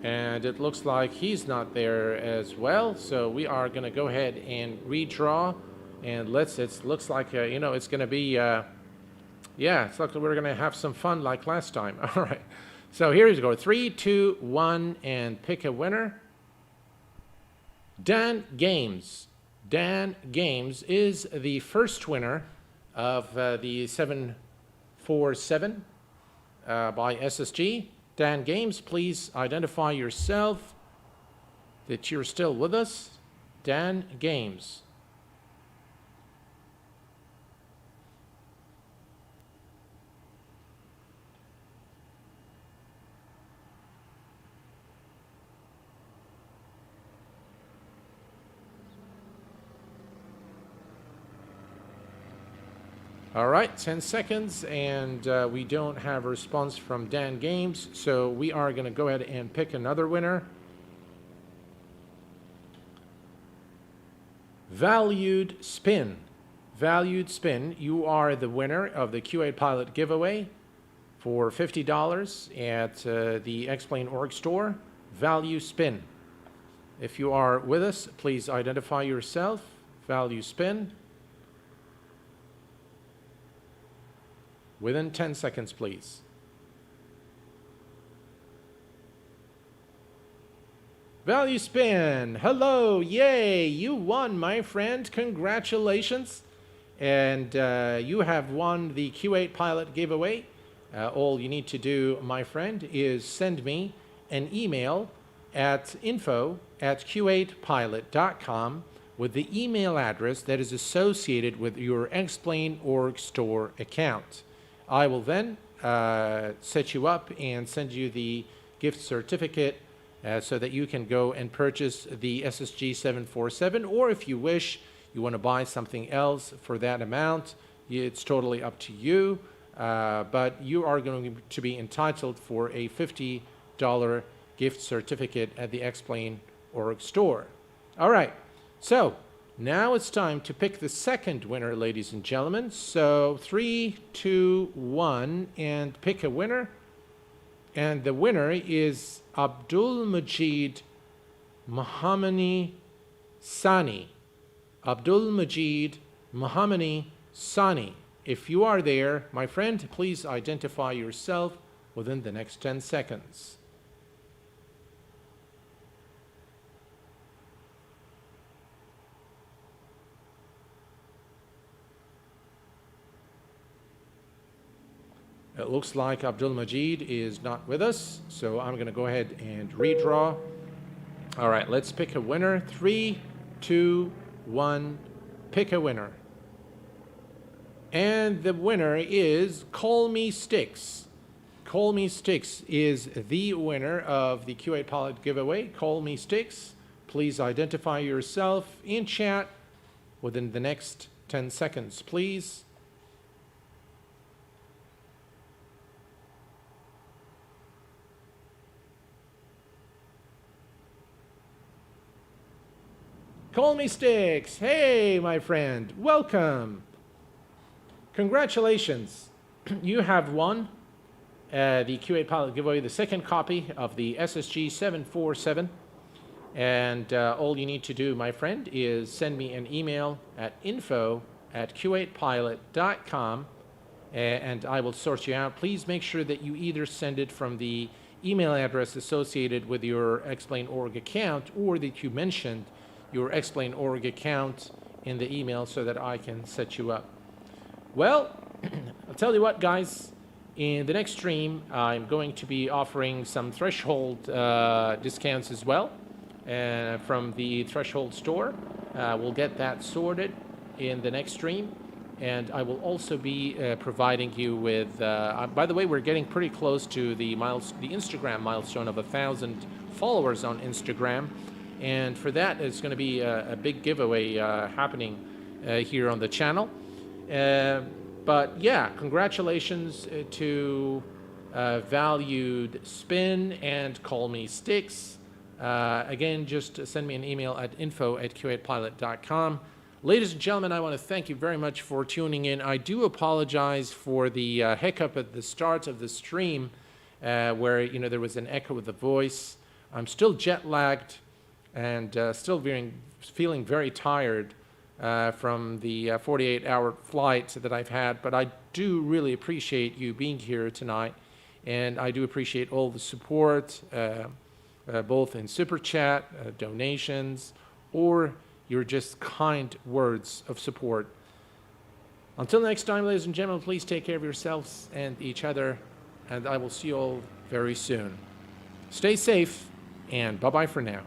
And it looks like he's not there as well, so we are going to go ahead and redraw. And it looks like, you know, it's going to be, yeah, it's like we're going to have some fun like last time. All right, so here we go. 3, 2, 1, and pick a winner. Dan Games. Dan Games is the first winner of the 747 by SSG. Dan Games, please identify yourself that you're still with us. Dan Games. All right, 10 seconds, and we don't have a response from Dan Games, so we are going to go ahead and pick another winner. Valued Spin. Valued Spin, you are the winner of the Q8Pilot giveaway for $50 at the X-Plane Org store. Value Spin. If you are with us, please identify yourself. Value Spin. Within 10 seconds, please. Value spin. Hello. Yay. You won, my friend. Congratulations. And you have won the Q8 Pilot giveaway. All you need to do, my friend, is send me an email at info@q8pilot.com with the email address that is associated with your Explain.org store account. I will then set you up and send you the gift certificate so that you can go and purchase the SSG 747, or if you wish, you want to buy something else for that amount, it's totally up to you, but you are going to be entitled for a $50 gift certificate at the Explain.org store. All right, so now it's time to pick the second winner, ladies and gentlemen. So 3, 2, 1, and pick a winner. And the winner is Abdul Majid Mohammadi Sani. Abdul Majid Mohammadi Sani. If you are there, my friend, please identify yourself within the next 10 seconds. It looks like Abdul Majid is not with us, so I'm going to go ahead and redraw. All right, let's pick a winner. 3, 2, 1, pick a winner. And the winner is Call Me Sticks. Call Me Sticks is the winner of the Q8 Pilot giveaway. Call Me Sticks. Please identify yourself in chat within the next 10 seconds, please. Call Me Sticks. Hey, my friend. Welcome. Congratulations. You have won the Q8 Pilot giveaway, the second copy of the SSG 747. And all you need to do, my friend, is send me an email at info@q8pilot.com and I will sort you out. Please make sure that you either send it from the email address associated with your Explain.org account, or that you mentioned your Explain.org account in the email so that I can set you up. Well, I'll tell you what, guys, in the next stream, I'm going to be offering some threshold discounts as well from the Threshold store. We'll get that sorted in the next stream. And I will also be providing you with, by the way, we're getting pretty close to the Instagram milestone of 1,000 followers on Instagram. And for that, it's going to be a big giveaway happening here on the channel. But yeah, congratulations to Valued Spin and Call Me Sticks. Again, just send me an email at info@q8pilot.com. Ladies and gentlemen, I want to thank you very much for tuning in. I do apologize for the hiccup at the start of the stream where there was an echo of the voice. I'm still jet lagged and still feeling very tired from the 48-hour flight that I've had, but I do really appreciate you being here tonight, and I do appreciate all the support, both in Super Chat, donations, or your just kind words of support. Until next time, ladies and gentlemen, please take care of yourselves and each other, and I will see you all very soon. Stay safe, and bye-bye for now.